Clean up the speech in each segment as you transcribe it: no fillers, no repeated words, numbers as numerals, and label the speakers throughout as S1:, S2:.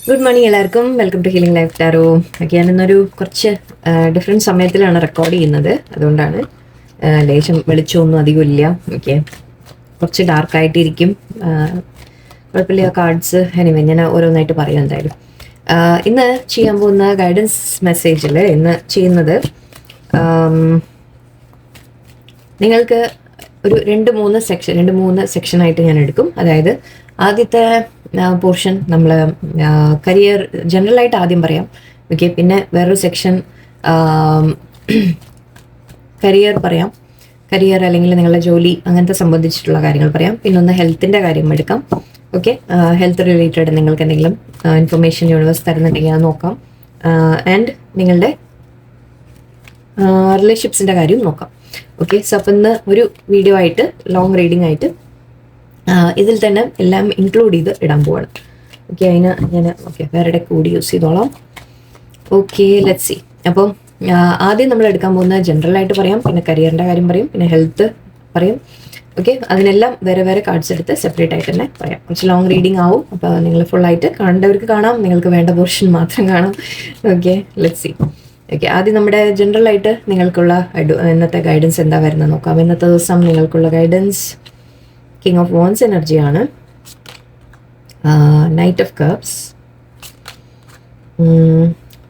S1: Good morning എല്ലാവർക്കും. Welcome to healing life tarot. ഞാനിന്നൊരു കുറച്ച് ഡിഫറെൻറ്റ് സമയത്തിലാണ് റെക്കോർഡ് ചെയ്യുന്നത്. അതുകൊണ്ടാണ് ലേശം വെളിച്ചമൊന്നും അധികം ഇല്ല. ഓക്കെ, കുറച്ച് ഡാർക്കായിട്ടിരിക്കും. കുഴപ്പമില്ല. കാർഡ്സ് എനിവേ ഞാൻ ഓരോന്നായിട്ട് പറയും എന്തായാലും. ഇന്ന് ചെയ്യാൻ പോകുന്ന ഗൈഡൻസ് മെസ്സേജിൽ ഇന്ന് ചെയ്യുന്നത് നിങ്ങൾക്ക് ഒരു രണ്ട് മൂന്ന് സെക്ഷനായിട്ട് ഞാൻ എടുക്കും. അതായത് ആദ്യത്തെ പോർഷൻ നമ്മൾ കരിയർ ജനറലായിട്ട് ആദ്യം പറയാം. ഓക്കെ, പിന്നെ വേറൊരു സെക്ഷൻ കരിയർ പറയാം. കരിയർ അല്ലെങ്കിൽ നിങ്ങളുടെ ജോലി അങ്ങനത്തെ സംബന്ധിച്ചിട്ടുള്ള കാര്യങ്ങൾ പറയാം. പിന്നെ ഒന്ന് ഹെൽത്തിൻ്റെ കാര്യം എടുക്കാം. ഓക്കെ, ഹെൽത്ത് റിലേറ്റഡ് നിങ്ങൾക്ക് എന്തെങ്കിലും ഇൻഫർമേഷൻ യൂണിവേഴ്സ് തരുന്നുണ്ടെങ്കിൽ അത് നോക്കാം. ആൻഡ് നിങ്ങളുടെ റിലേഷൻഷിപ്സിൻ്റെ കാര്യം നോക്കാം. ഓക്കെ, സോ അപ്പം ഇന്ന് ഒരു വീഡിയോ ആയിട്ട് ലോങ് റീഡിംഗ് ആയിട്ട് ഇതിൽ തന്നെ എല്ലാം ഇൻക്ലൂഡ് ചെയ്ത് ഇടാൻ പോവാണ്. ഓക്കെ, അതിന് ഞാൻ വേറെ കൂടി യൂസ് ചെയ്തോളാം. Okay, let's see. അപ്പം ആദ്യം നമ്മൾ എടുക്കാൻ പോകുന്ന ജനറലായിട്ട് പറയാം, പിന്നെ കരിയറിൻ്റെ കാര്യം പറയും, പിന്നെ ഹെൽത്ത് പറയും. ഓക്കെ, അതിനെല്ലാം വേറെ കാർഡ്സ് എടുത്ത് സെപ്പറേറ്റ് ആയിട്ട് തന്നെ പറയാം. കുറച്ച് ലോങ് റീഡിംഗ് ആവും. അപ്പോൾ നിങ്ങൾ ഫുള്ളായിട്ട് കാണേണ്ടവർക്ക് കാണാം, നിങ്ങൾക്ക് വേണ്ട പോർഷൻ മാത്രം കാണാം. Okay, let's see. ഓക്കെ, ആദ്യം നമ്മുടെ ജനറലായിട്ട് നിങ്ങൾക്കുള്ള ഇന്നത്തെ ഗൈഡൻസ് എന്താ വരുന്നത് നോക്കാം. ഇന്നത്തെ ദിവസം നിങ്ങൾക്കുള്ള ഗൈഡൻസ് കിങ് ഓഫ് വോൺസ് എനർജിയാണ്. Knight of cups,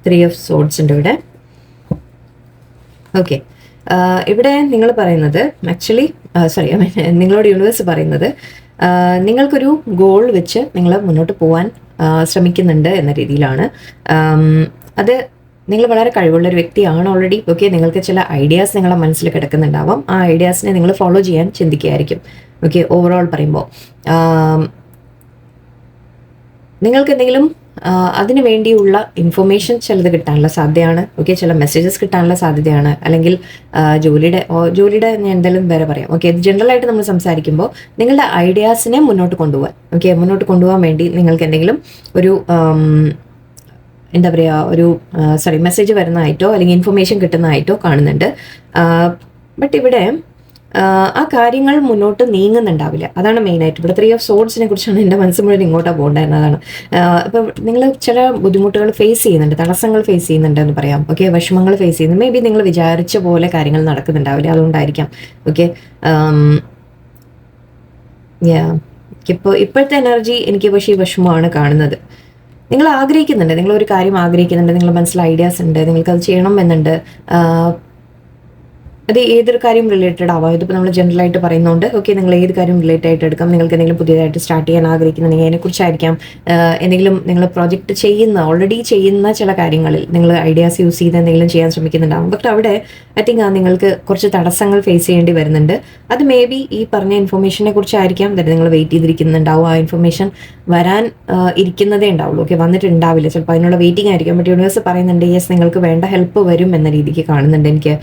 S1: 3 of swords ഉണ്ട് ഇവിടെ. ഓക്കെ, ഇവിടെ നിങ്ങൾ പറയുന്നത് നിങ്ങളോട് യൂണിവേഴ്സ് പറയുന്നത് നിങ്ങൾക്കൊരു ഗോൾ വെച്ച് നിങ്ങൾ മുന്നോട്ട് പോകാൻ ശ്രമിക്കുന്നുണ്ട് എന്ന രീതിയിലാണ്. അത് നിങ്ങൾ വളരെ കഴിവുള്ള ഒരു വ്യക്തിയാണ് ഓൾറെഡി. ഓക്കെ, നിങ്ങൾക്ക് ചില ഐഡിയാസ് നിങ്ങളുടെ മനസ്സിൽ കിടക്കുന്നുണ്ടാവാം. ആ ഐഡിയാസിനെ നിങ്ങൾ ഫോളോ ചെയ്യാൻ ചിന്തിക്കുകയായിരിക്കും. ഓക്കെ, ഓവറോൾ പറയുമ്പോൾ നിങ്ങൾക്ക് എന്തെങ്കിലും അതിനു വേണ്ടിയുള്ള ഇൻഫർമേഷൻ ചിലത് കിട്ടാനുള്ള സാധ്യതയാണ്. ഓക്കെ, ചില മെസ്സേജസ് കിട്ടാനുള്ള സാധ്യതയാണ്. അല്ലെങ്കിൽ ജോലിയുടെ ഞാൻ എന്തായാലും വേറെ പറയാം. ഓക്കെ, ഇത് ജനറലായിട്ട് നമ്മൾ സംസാരിക്കുമ്പോൾ നിങ്ങളുടെ ഐഡിയാസിനെ മുന്നോട്ട് കൊണ്ടുപോകാൻ മുന്നോട്ട് കൊണ്ടുപോകാൻ വേണ്ടി നിങ്ങൾക്ക് എന്തെങ്കിലും ഒരു എന്താ പറയുക മെസ്സേജ് വരുന്നതായിട്ടോ അല്ലെങ്കിൽ ഇൻഫർമേഷൻ കിട്ടുന്നതായിട്ടോ കാണുന്നുണ്ട്. ബട്ട് ഇവിടെ ആ കാര്യങ്ങൾ മുന്നോട്ട് നീങ്ങുന്നുണ്ടാവില്ല. അതാണ് മെയിനായിട്ട്. ഇവിടെ 3 ഓഫ് സോഡ്സിനെ കുറിച്ചാണ് എൻ്റെ മനസ്സ് മുഴുവൻ ഇങ്ങോട്ടാണ് പോകേണ്ടതെന്നതാണ്. ഇപ്പം നിങ്ങൾ ചില ബുദ്ധിമുട്ടുകൾ ഫേസ് ചെയ്യുന്നുണ്ട്, തടസ്സങ്ങൾ ഫേസ് ചെയ്യുന്നുണ്ട് എന്ന് പറയാം. ഓക്കെ, വിഷമങ്ങൾ ഫേസ് ചെയ്യുന്നു. മേ ബി നിങ്ങൾ വിചാരിച്ച പോലെ കാര്യങ്ങൾ നടക്കുന്നുണ്ടാവില്ല, അതുകൊണ്ടായിരിക്കാം. ഓക്കെ, ഇപ്പോഴത്തെ എനർജി എനിക്ക് പക്ഷേ ഈ വിഷമമാണ് കാണുന്നത്. നിങ്ങൾ ആഗ്രഹിക്കുന്നുണ്ട്, നിങ്ങളൊരു കാര്യം ആഗ്രഹിക്കുന്നുണ്ട്, നിങ്ങളുടെ മനസ്സിൽ ഐഡിയാസ് ഉണ്ട്, നിങ്ങൾക്കത് ചെയ്യണം എന്നുണ്ട്. അത് ഏതൊരു കാര്യം റിലേറ്റഡ് ആവാം. ഇതിപ്പോൾ നമ്മൾ ജനറലായിട്ട് പറയുന്നുണ്ട്. ഓക്കെ, നിങ്ങൾ ഏത് കാര്യം റിലേറ്റഡ് ആയിട്ട് എടുക്കാം. നിങ്ങൾക്ക് എന്തെങ്കിലും പുതിയതായിട്ട് സ്റ്റാർട്ട് ചെയ്യാൻ ആഗ്രഹിക്കുന്നുണ്ടെങ്കിൽ അതിനെക്കുറിച്ചായിരിക്കാം. എന്തെങ്കിലും നിങ്ങൾ പ്രോജക്റ്റ് ഓൾറെഡി ചെയ്യുന്ന ചില കാര്യങ്ങളിൽ നിങ്ങൾ ഐഡിയാസ് യൂസ് ചെയ്ത് എന്തെങ്കിലും ചെയ്യാൻ ശ്രമിക്കുന്നുണ്ടാവും. ബട്ട് അവിടെ ഐ തിങ്ക് നിങ്ങൾക്ക് കുറച്ച് തടസ്സങ്ങൾ ഫേസ് ചെയ്യേണ്ടി വരുന്നുണ്ട്. അത് മേ ബി ഈ പറഞ്ഞ ഇൻഫർമേഷനെ കുറിച്ചായിരിക്കാം. തന്നെ നിങ്ങൾ വെയിറ്റ് ചെയ്തിരിക്കുന്നുണ്ടാവും. ആ ഇൻഫർമേഷൻ വരാൻ ഇരിക്കുന്നതേ ഉണ്ടാവുള്ളൂ. ഓക്കെ, വന്നിട്ടുണ്ടാവില്ല. ചിലപ്പോൾ അതിനുള്ള വെയിറ്റിംഗ് ആയിരിക്കും. ബട്ട് യൂണിവേഴ്സ് പറയുന്നുണ്ട് യെസ്, നിങ്ങൾക്ക് വേണ്ട ഹെൽപ്പ് വരും എന്ന രീതിക്ക് കാണുന്നുണ്ട് എനിക്ക്.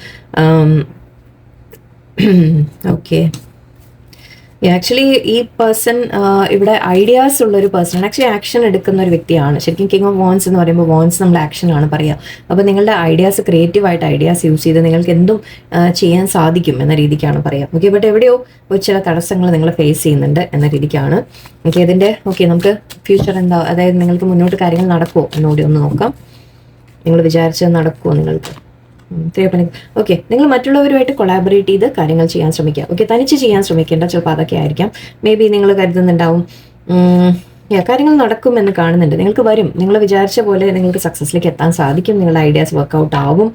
S1: ഓക്കെ, ആക്ച്വലി ഈ പേഴ്സൺ ഇവിടെ ഐഡിയാസ് ഉള്ളൊരു പേഴ്സൺ, ആക്ച്വലി ആക്ഷൻ എടുക്കുന്ന ഒരു വ്യക്തിയാണ്. ശരിക്കും കിങ് ഓഫ് വോൺസ് എന്ന് പറയുമ്പോൾ വോൺസ് നമ്മൾ ആക്ഷനാണ് പറയുക. അപ്പോൾ നിങ്ങളുടെ ഐഡിയാസ്, ക്രിയേറ്റീവായിട്ട് ഐഡിയാസ് യൂസ് ചെയ്ത് നിങ്ങൾക്ക് എന്തും ചെയ്യാൻ സാധിക്കും എന്ന രീതിക്കാണ് പറയുക. ഓക്കെ, ബട്ട് എവിടെയോ ചില തടസ്സങ്ങൾ നിങ്ങൾ ഫേസ് ചെയ്യുന്നുണ്ട് എന്ന രീതിക്കാണ്. ഓക്കെ, അതിൻ്റെ നമുക്ക് ഫ്യൂച്ചർ എന്താ, അതായത് നിങ്ങൾക്ക് മുന്നോട്ട് കാര്യങ്ങൾ നടക്കുമോ എന്നുകൂടി ഒന്ന് നോക്കാം. നിങ്ങൾ വിചാരിച്ചത് നടക്കുമോ നിങ്ങൾക്ക്? ഓക്കെ, നിങ്ങൾ മറ്റുള്ളവരുമായിട്ട് കൊളാബറേറ്റ് ചെയ്ത് കാര്യങ്ങൾ ചെയ്യാൻ ശ്രമിക്കുക. ഓക്കെ, തനിച്ച് ചെയ്യാൻ ശ്രമിക്കേണ്ട ചിലപ്പോൾ അതൊക്കെ ആയിരിക്കാം. മേ ബി നിങ്ങൾ കരുതുന്നുണ്ടാവും കാര്യങ്ങൾ നടക്കുമെന്ന് കാണുന്നുണ്ട്. നിങ്ങൾക്ക് വരും, നിങ്ങൾ വിചാരിച്ച പോലെ നിങ്ങൾക്ക് സക്സസ്സിലേക്ക് എത്താൻ സാധിക്കും. നിങ്ങളുടെ ഐഡിയാസ് വർക്കൗട്ട് ആവും.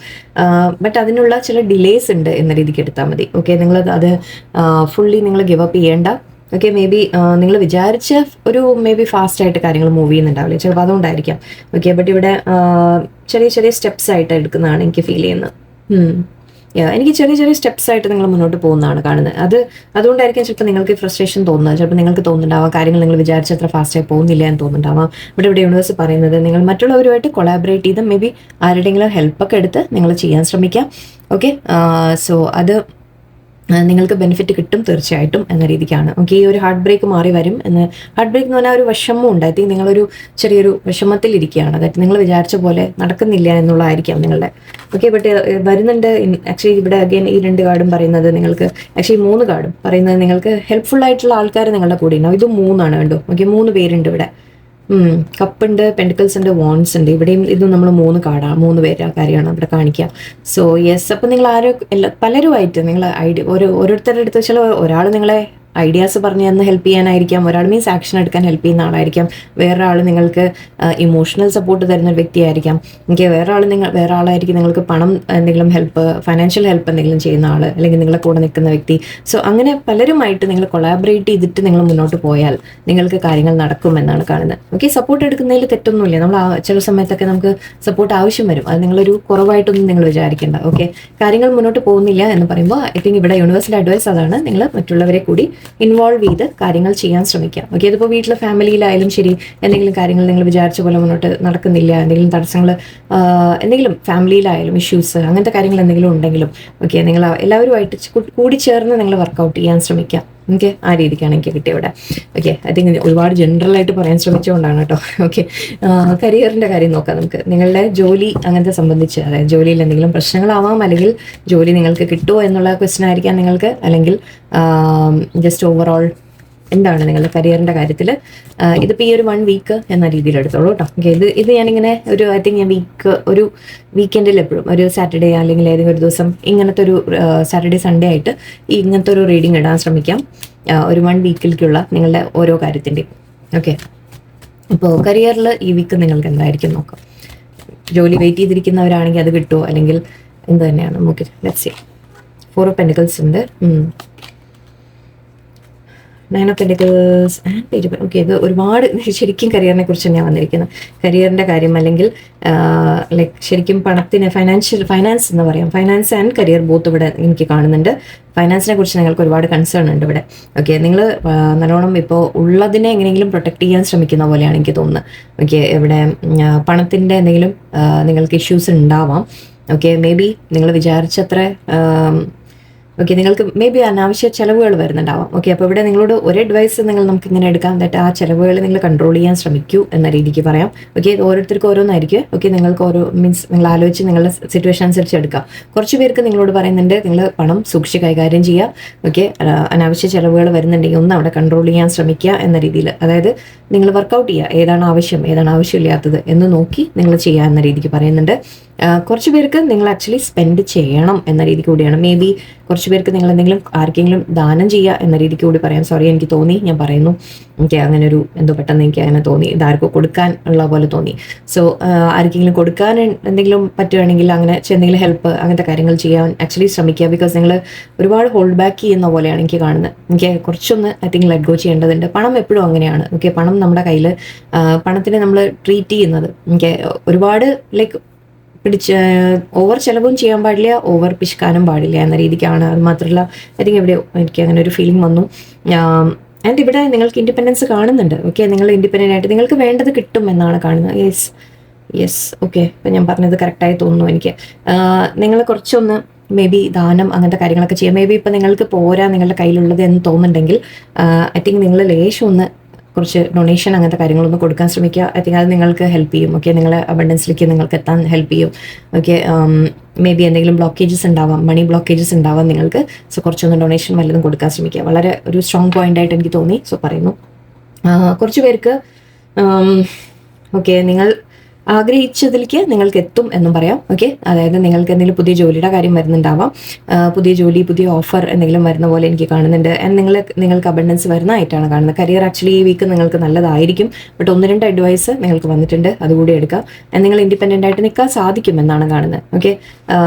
S1: ബട്ട് അതിനുള്ള ചില ഡിലേസ് ഉണ്ട് എന്ന രീതിക്ക് എടുത്താൽ മതി. ഓക്കെ, നിങ്ങൾ അത് ഫുള്ളി നിങ്ങൾ ഗിവ് അപ്പ് ചെയ്യേണ്ട. ഓക്കെ, മേ ബി നിങ്ങൾ വിചാരിച്ച ഒരു ഫാസ്റ്റായിട്ട് കാര്യങ്ങൾ മൂവ് ചെയ്യുന്നുണ്ടാവില്ല, ചിലപ്പോൾ അതുകൊണ്ടായിരിക്കാം. ഓക്കെ, ബട്ട് ഇവിടെ ചെറിയ സ്റ്റെപ്സ് ആയിട്ട് എടുക്കുന്നതാണ് എനിക്ക് ഫീൽ ചെയ്യുന്നത്. എനിക്ക് ചെറിയ സ്റ്റെപ്സ് ആയിട്ട് നിങ്ങൾ മുന്നോട്ട് പോകുന്നതാണ് കാണുന്നത്. അതുകൊണ്ടായിരിക്കും ചിലപ്പോൾ നിങ്ങൾക്ക് ഫ്രസ്ട്രേഷൻ തോന്നുന്നത്. ചിലപ്പോൾ നിങ്ങൾക്ക് തോന്നുന്നുണ്ടാവാം കാര്യങ്ങൾ നിങ്ങൾ വിചാരിച്ചത്ര ഫാസ്റ്റായി പോകുന്നില്ല എന്ന് തോന്നുന്നുണ്ടാവാം. ഇവിടെ യൂണിവേഴ്സ് പറയുന്നത് നിങ്ങൾ മറ്റുള്ളവരുമായിട്ട് കൊളാബറേറ്റ് ചെയ്ത് മേ ബി ആരുടെയെങ്കിലും ഹെൽപ്പൊക്കെ എടുത്ത് നിങ്ങൾ ചെയ്യാൻ ശ്രമിക്കാം. ഓക്കെ, സോ അത് നിങ്ങൾക്ക് ബെനിഫിറ്റ് കിട്ടും തീർച്ചയായിട്ടും എന്ന രീതിക്കാണ്. ഓക്കെ, ഈ ഒരു ഹാർട്ട് ബ്രേക്ക് മാറി വരും എന്ന്. ഹാർട്ട് ബ്രേക്ക് എന്ന് പറഞ്ഞാൽ ഒരു വിഷമം ഉണ്ടായി, നിങ്ങളൊരു ചെറിയൊരു വിഷമത്തിലിരിക്കുകയാണ്. അതായത് നിങ്ങൾ വിചാരിച്ച പോലെ നടക്കുന്നില്ല എന്നുള്ളതായിരിക്കാം നിങ്ങളുടെ. ഓക്കെ, ബട്ട് വരുന്നുണ്ട്. ആക്ച്വലി ഇവിടെ അഗൈൻ ഈ 2 കാർഡും പറയുന്നത് നിങ്ങൾക്ക്, ആക്ച്വലി 3 കാർഡും പറയുന്നത് നിങ്ങൾക്ക് ഹെൽപ്ഫുൾ ആയിട്ടുള്ള ആൾക്കാർ നിങ്ങളുടെ കൂടെ ഉണ്ടാവും. ഇത് 3 ആണ് കണ്ടോ. ഓക്കെ, 3 പേരുണ്ട് ഇവിടെ. കപ്പുണ്ട്, പെൻഡിക്കിൾസ് ഉണ്ട്, വോൺസ് ഉണ്ട്. ഇവിടെയും ഇതും നമ്മൾ 3 കാർഡാണ്, 3 പേര് ആ കാര്യമാണ് ഇവിടെ കാണിക്കുക. സോ യെസ്, അപ്പം നിങ്ങൾ പലരുമായിട്ട് നിങ്ങൾ ഓരോരുത്തരുടെ അടുത്ത് വെച്ചാൽ ഒരാൾ നിങ്ങളെ ഐഡിയാസ് പറഞ്ഞു തന്ന് ഹെൽപ്പ് ചെയ്യാനായിരിക്കാം, ഒരാൾ മീൻസ് ആക്ഷൻ എടുക്കാൻ ഹെൽപ്പ് ചെയ്യുന്ന ആളായിരിക്കാം, വേറൊരാൾ നിങ്ങൾക്ക് ഇമോഷണൽ സപ്പോർട്ട് തരുന്ന ഒരു വ്യക്തിയായിരിക്കാം, വേറെ ആളായിരിക്കും നിങ്ങൾക്ക് പണം എന്തെങ്കിലും ഹെൽപ്പ്, ഫൈനാൻഷ്യൽ ഹെൽപ്പ് എന്തെങ്കിലും ചെയ്യുന്ന ആൾ, അല്ലെങ്കിൽ നിങ്ങളെ കൂടെ നിൽക്കുന്ന വ്യക്തി. സോ അങ്ങനെ പലരുമായിട്ട് നിങ്ങൾ കൊളാബറേറ്റ് ചെയ്തിട്ട് നിങ്ങൾ മുന്നോട്ട് പോയാൽ നിങ്ങൾക്ക് കാര്യങ്ങൾ നടക്കുമെന്നാണ് കാണുന്നത്. സപ്പോർട്ട് എടുക്കുന്നതിൽ തെറ്റൊന്നുമില്ല. നമ്മൾ ചില സമയത്തൊക്കെ നമുക്ക് സപ്പോർട്ട് ആവശ്യം വരും. അത് നിങ്ങളൊരു കുറവായിട്ടൊന്നും നിങ്ങൾ വിചാരിക്കേണ്ട. കാര്യങ്ങൾ മുന്നോട്ട് പോകുന്നില്ല എന്ന് പറയുമ്പോൾ ഐ തിങ്ക് ഇവിടെ യൂണിവേഴ്സൽ അഡ്വൈസ് അതാണ്, നിങ്ങൾ മറ്റുള്ളവരെ കൂടി ഇൻവോൾവ് ചെയ്ത് കാര്യങ്ങൾ ചെയ്യാൻ ശ്രമിക്കാം. ഇതിപ്പോൾ വീട്ടിലെ ഫാമിലിയിലായാലും ശരി, എന്തെങ്കിലും കാര്യങ്ങൾ നിങ്ങൾ വിചാരിച്ച പോലെ മുന്നോട്ട് നടക്കുന്നില്ല, എന്തെങ്കിലും തടസ്സങ്ങൾ, എന്തെങ്കിലും ഫാമിലിയിലായാലും ഇഷ്യൂസ്, അങ്ങനത്തെ കാര്യങ്ങൾ എന്തെങ്കിലും ഉണ്ടെങ്കിലും നിങ്ങൾ എല്ലാവരുമായിട്ട് കൂടി ചേർന്ന് നിങ്ങൾ വർക്കൗട്ട് ചെയ്യാൻ ശ്രമിക്കാം. ആ രീതിക്കാണ് എനിക്ക് കിട്ടിയ ഇവിടെ. ഐ തിങ്ക് ഒരുപാട് ജനറലായിട്ട് പറയാൻ ശ്രമിച്ചുകൊണ്ടാണ് കേട്ടോ. കരിയറിൻ്റെ കാര്യം നോക്കാം നമുക്ക്. നിങ്ങളുടെ ജോലി അങ്ങനത്തെ സംബന്ധിച്ച്, അതായത് ജോലിയിൽ എന്തെങ്കിലും പ്രശ്നങ്ങളാവാം, അല്ലെങ്കിൽ ജോലി നിങ്ങൾക്ക് കിട്ടുമോ എന്നുള്ള ക്വസ്റ്റ്യൻ ആയിരിക്കാം നിങ്ങൾക്ക്, അല്ലെങ്കിൽ ജസ്റ്റ് ഓവറോൾ എന്താണ് നിങ്ങളുടെ കരിയറിൻ്റെ കാര്യത്തിൽ. ഇതിപ്പോൾ ഈ ഒരു 1 വീക്ക് എന്ന രീതിയിൽ എടുത്തോളൂ കേട്ടോ. ഇത് ഞാനിങ്ങനെ ഐ തിങ്ക് ഞാൻ ഒരു വീക്കെൻഡിൽ എപ്പോഴും ഒരു സാറ്റർഡേ അല്ലെങ്കിൽ ഏതെങ്കിലും ഒരു ദിവസം ഇങ്ങനത്തെ ഒരു സാറ്റർഡേ സൺഡേ ആയിട്ട് ഇങ്ങനത്തെ ഒരു റീഡിങ് ഇടാൻ ശ്രമിക്കാം, ഒരു 1 വീക്കിലേക്കുള്ള നിങ്ങളുടെ ഓരോ കാര്യത്തിൻ്റെയും. അപ്പോൾ കരിയറിൽ ഈ വീക്ക് നിങ്ങൾക്ക് എന്തായിരിക്കും നോക്കാം. ജോലി വെയിറ്റ് ചെയ്തിരിക്കുന്നവരാണെങ്കിൽ അത് കിട്ടുമോ, അല്ലെങ്കിൽ എന്ത് തന്നെയാണ് നമുക്ക് ലെറ്റ്സ് സീ. 4 ഓഫ് പെൻഡിക്കിൾസ് ഉണ്ട്, 9 ഓഫ് പെൻഡിക്കിൾസ് ആൻഡ് പേജ്. ഇത് ഒരുപാട് ശരിക്കും കരിയറിനെ കുറിച്ച് തന്നെയാണ് വന്നിരിക്കുന്നത്. കരിയറിൻ്റെ കാര്യം, അല്ലെങ്കിൽ ലൈക്ക് ശരിക്കും പണത്തിന് ഫൈനാൻസ് എന്ന് പറയാം. ഫൈനാൻസ് ആൻഡ് കരിയർ ബോത്ത് ഇവിടെ എനിക്ക് കാണുന്നുണ്ട്. ഫൈനാൻസിനെ കുറിച്ച് നിങ്ങൾക്ക് ഒരുപാട് കൺസേൺ ഉണ്ട് ഇവിടെ. നിങ്ങൾ നല്ലോണം ഇപ്പോൾ ഉള്ളതിനെ എങ്ങനെയെങ്കിലും പ്രൊട്ടക്ട് ചെയ്യാൻ ശ്രമിക്കുന്ന പോലെയാണ് എനിക്ക് തോന്നുന്നത്. ഇവിടെ പണത്തിൻ്റെ എന്തെങ്കിലും നിങ്ങൾക്ക് ഇഷ്യൂസ് ഉണ്ടാവാം. മേ ബി നിങ്ങൾ വിചാരിച്ചത്ര നിങ്ങൾക്ക് മേ ബി അനാവശ്യ ചിലവുകൾ വരുന്നുണ്ടാവാം. അപ്പോൾ ഇവിടെ നിങ്ങളോട് ഒരു അഡ്വൈസ് നമുക്ക് ഇങ്ങനെ എടുക്കാം, ആ ചിലവുകൾ നിങ്ങൾ കൺട്രോൾ ചെയ്യാൻ ശ്രമിക്കൂ എന്ന രീതിക്ക് പറയാം. ഓരോരുത്തർക്കും ഓരോന്നായിരിക്കും. നിങ്ങൾക്ക് ഓരോ മീൻസ് നിങ്ങൾ ആലോചിച്ച് നിങ്ങളുടെ സിറ്റുവേഷൻ അനുസരിച്ച് എടുക്കാം. കുറച്ച് പേർക്ക് നിങ്ങളോട് പറയുന്നുണ്ട് നിങ്ങൾ പണം സൂക്ഷിച്ച് കൈകാര്യം ചെയ്യുക. അനാവശ്യ ചിലവുകൾ വരുന്നുണ്ടെങ്കിൽ ഒന്ന് അവിടെ കൺട്രോൾ ചെയ്യാൻ ശ്രമിക്കുക എന്ന രീതിയിൽ. അതായത് നിങ്ങൾ വർക്കൗട്ട് ചെയ്യുക, ഏതാണ് ആവശ്യം ഏതാണ് ആവശ്യമില്ലാത്തത് എന്ന് നോക്കി നിങ്ങൾ ചെയ്യുക എന്ന രീതിക്ക് പറയുന്നുണ്ട്. കുറച്ച് പേർക്ക് നിങ്ങൾ ആക്ച്വലി സ്പെൻഡ് ചെയ്യണം എന്ന രീതി കൂടിയാണ്. മേ ബി കുറച്ച് പേർക്ക് നിങ്ങൾ എന്തെങ്കിലും ആർക്കെങ്കിലും ദാനം ചെയ്യുക എന്ന രീതിക്ക് കൂടി പറയാം. സോറി, എനിക്ക് തോന്നി, ഞാൻ പറയുന്നു. അങ്ങനെ ഒരു എന്തോ പെട്ടെന്ന് എനിക്ക് അങ്ങനെ തോന്നി, ഇതാർക്കും കൊടുക്കാൻ ഉള്ള പോലെ തോന്നി. സോ ആർക്കെങ്കിലും കൊടുക്കാൻ എന്തെങ്കിലും പറ്റുകയാണെങ്കിൽ അങ്ങനെ എന്തെങ്കിലും ഹെൽപ്പ്, അങ്ങനത്തെ കാര്യങ്ങൾ ചെയ്യാൻ ആക്ച്വലി ശ്രമിക്കുക. ബിക്കോസ് നിങ്ങൾ ഒരുപാട് ഹോൾഡ് ബാക്ക് ചെയ്യുന്ന പോലെയാണ് എനിക്ക് കാണുന്നത്. കുറച്ചൊന്ന് ഐ തിങ്ക് ലെറ്റ് ഗോ ചെയ്യേണ്ടതുണ്ട്. പണം എപ്പോഴും അങ്ങനെയാണ്. പണം നമ്മുടെ കയ്യിൽ, പണത്തിനെ നമ്മൾ ട്രീറ്റ് ചെയ്യുന്നത് ഒരുപാട് ലൈക്ക് ഓവർ ചിലവും ചെയ്യാൻ പാടില്ല, ഓവർ പിശുക്കാനും പാടില്ല എന്ന രീതിക്കാണ്. അത് മാത്രമല്ല ഐ തിങ്ക് എവിടെയോ എനിക്ക് അങ്ങനെ ഒരു ഫീലിംഗ് വന്നു. ആൻഡ് ഇവിടെ നിങ്ങൾക്ക് ഇൻഡിപെൻഡൻസ് കാണുന്നുണ്ട്. നിങ്ങൾ ഇൻഡിപെൻഡൻ്റ് ആയിട്ട് നിങ്ങൾക്ക് വേണ്ടത് കിട്ടും എന്നാണ് കാണുന്നത്. യെസ് ഇപ്പം ഞാൻ പറഞ്ഞത് കറക്റ്റായി തോന്നുന്നു എനിക്ക്. നിങ്ങൾ കുറച്ചൊന്ന് മേ ബി ദാനം അങ്ങനത്തെ കാര്യങ്ങളൊക്കെ ചെയ്യാം. മേ ബി ഇപ്പം നിങ്ങൾക്ക് പോരാ നിങ്ങളുടെ കയ്യിലുള്ളത് എന്ന് തോന്നുന്നുണ്ടെങ്കിൽ ഐ തിങ്ക് നിങ്ങൾ ലേശം ഒന്ന് കുറച്ച് ഡൊണേഷൻ അങ്ങനത്തെ കാര്യങ്ങളൊന്ന് കൊടുക്കാൻ ശ്രമിക്കുക. ഐ തിങ്ക് അത് നിങ്ങൾക്ക് ഹെൽപ്പ് ചെയ്യും. നിങ്ങളെ അബണ്ടൻസിലേക്ക് നിങ്ങൾക്ക് എത്താൻ ഹെൽപ്പ് ചെയ്യും. മേ ബി എന്തെങ്കിലും ബ്ലോക്കേജസ് ഉണ്ടാവാം, മണി ബ്ലോക്കേജസ് ഉണ്ടാവാം നിങ്ങൾക്ക്. സോ കുറച്ചൊന്ന് ഡൊണേഷൻ വല്ലതും കൊടുക്കാൻ ശ്രമിക്കുക. വളരെ ഒരു സ്ട്രോങ് പോയിന്റ് ആയിട്ട് എനിക്ക് തോന്നി. സോ പറയുന്നു. കുറച്ച് പേർക്ക് നിങ്ങൾ ആഗ്രഹിച്ചതിലേക്ക് നിങ്ങൾക്ക് എത്തും എന്നും പറയാം. അതായത് നിങ്ങൾക്ക് എന്തെങ്കിലും പുതിയ ജോലിയുടെ കാര്യം വരുന്നുണ്ടാവാം, പുതിയ ജോലി, പുതിയ ഓഫർ എന്തെങ്കിലും വരുന്ന പോലെ എനിക്ക് കാണുന്നുണ്ട്. ആൻഡ് നിങ്ങൾക്ക് അബണ്ടൻസ് വരുന്നതായിട്ടാണ് കാണുന്നത്. കരിയർ ആക്ച്വലി ഈ വീക്ക് നിങ്ങൾക്ക് നല്ലതായിരിക്കും. ബട്ട് 1-2 അഡ്വൈസ് നിങ്ങൾക്ക് വന്നിട്ടുണ്ട്, അതുകൂടി എടുക്കുക. നിങ്ങൾ ഇൻഡിപെൻഡൻ്റ് ആയിട്ട് നിൽക്കാൻ സാധിക്കുമെന്നാണ് കാണുന്നത്.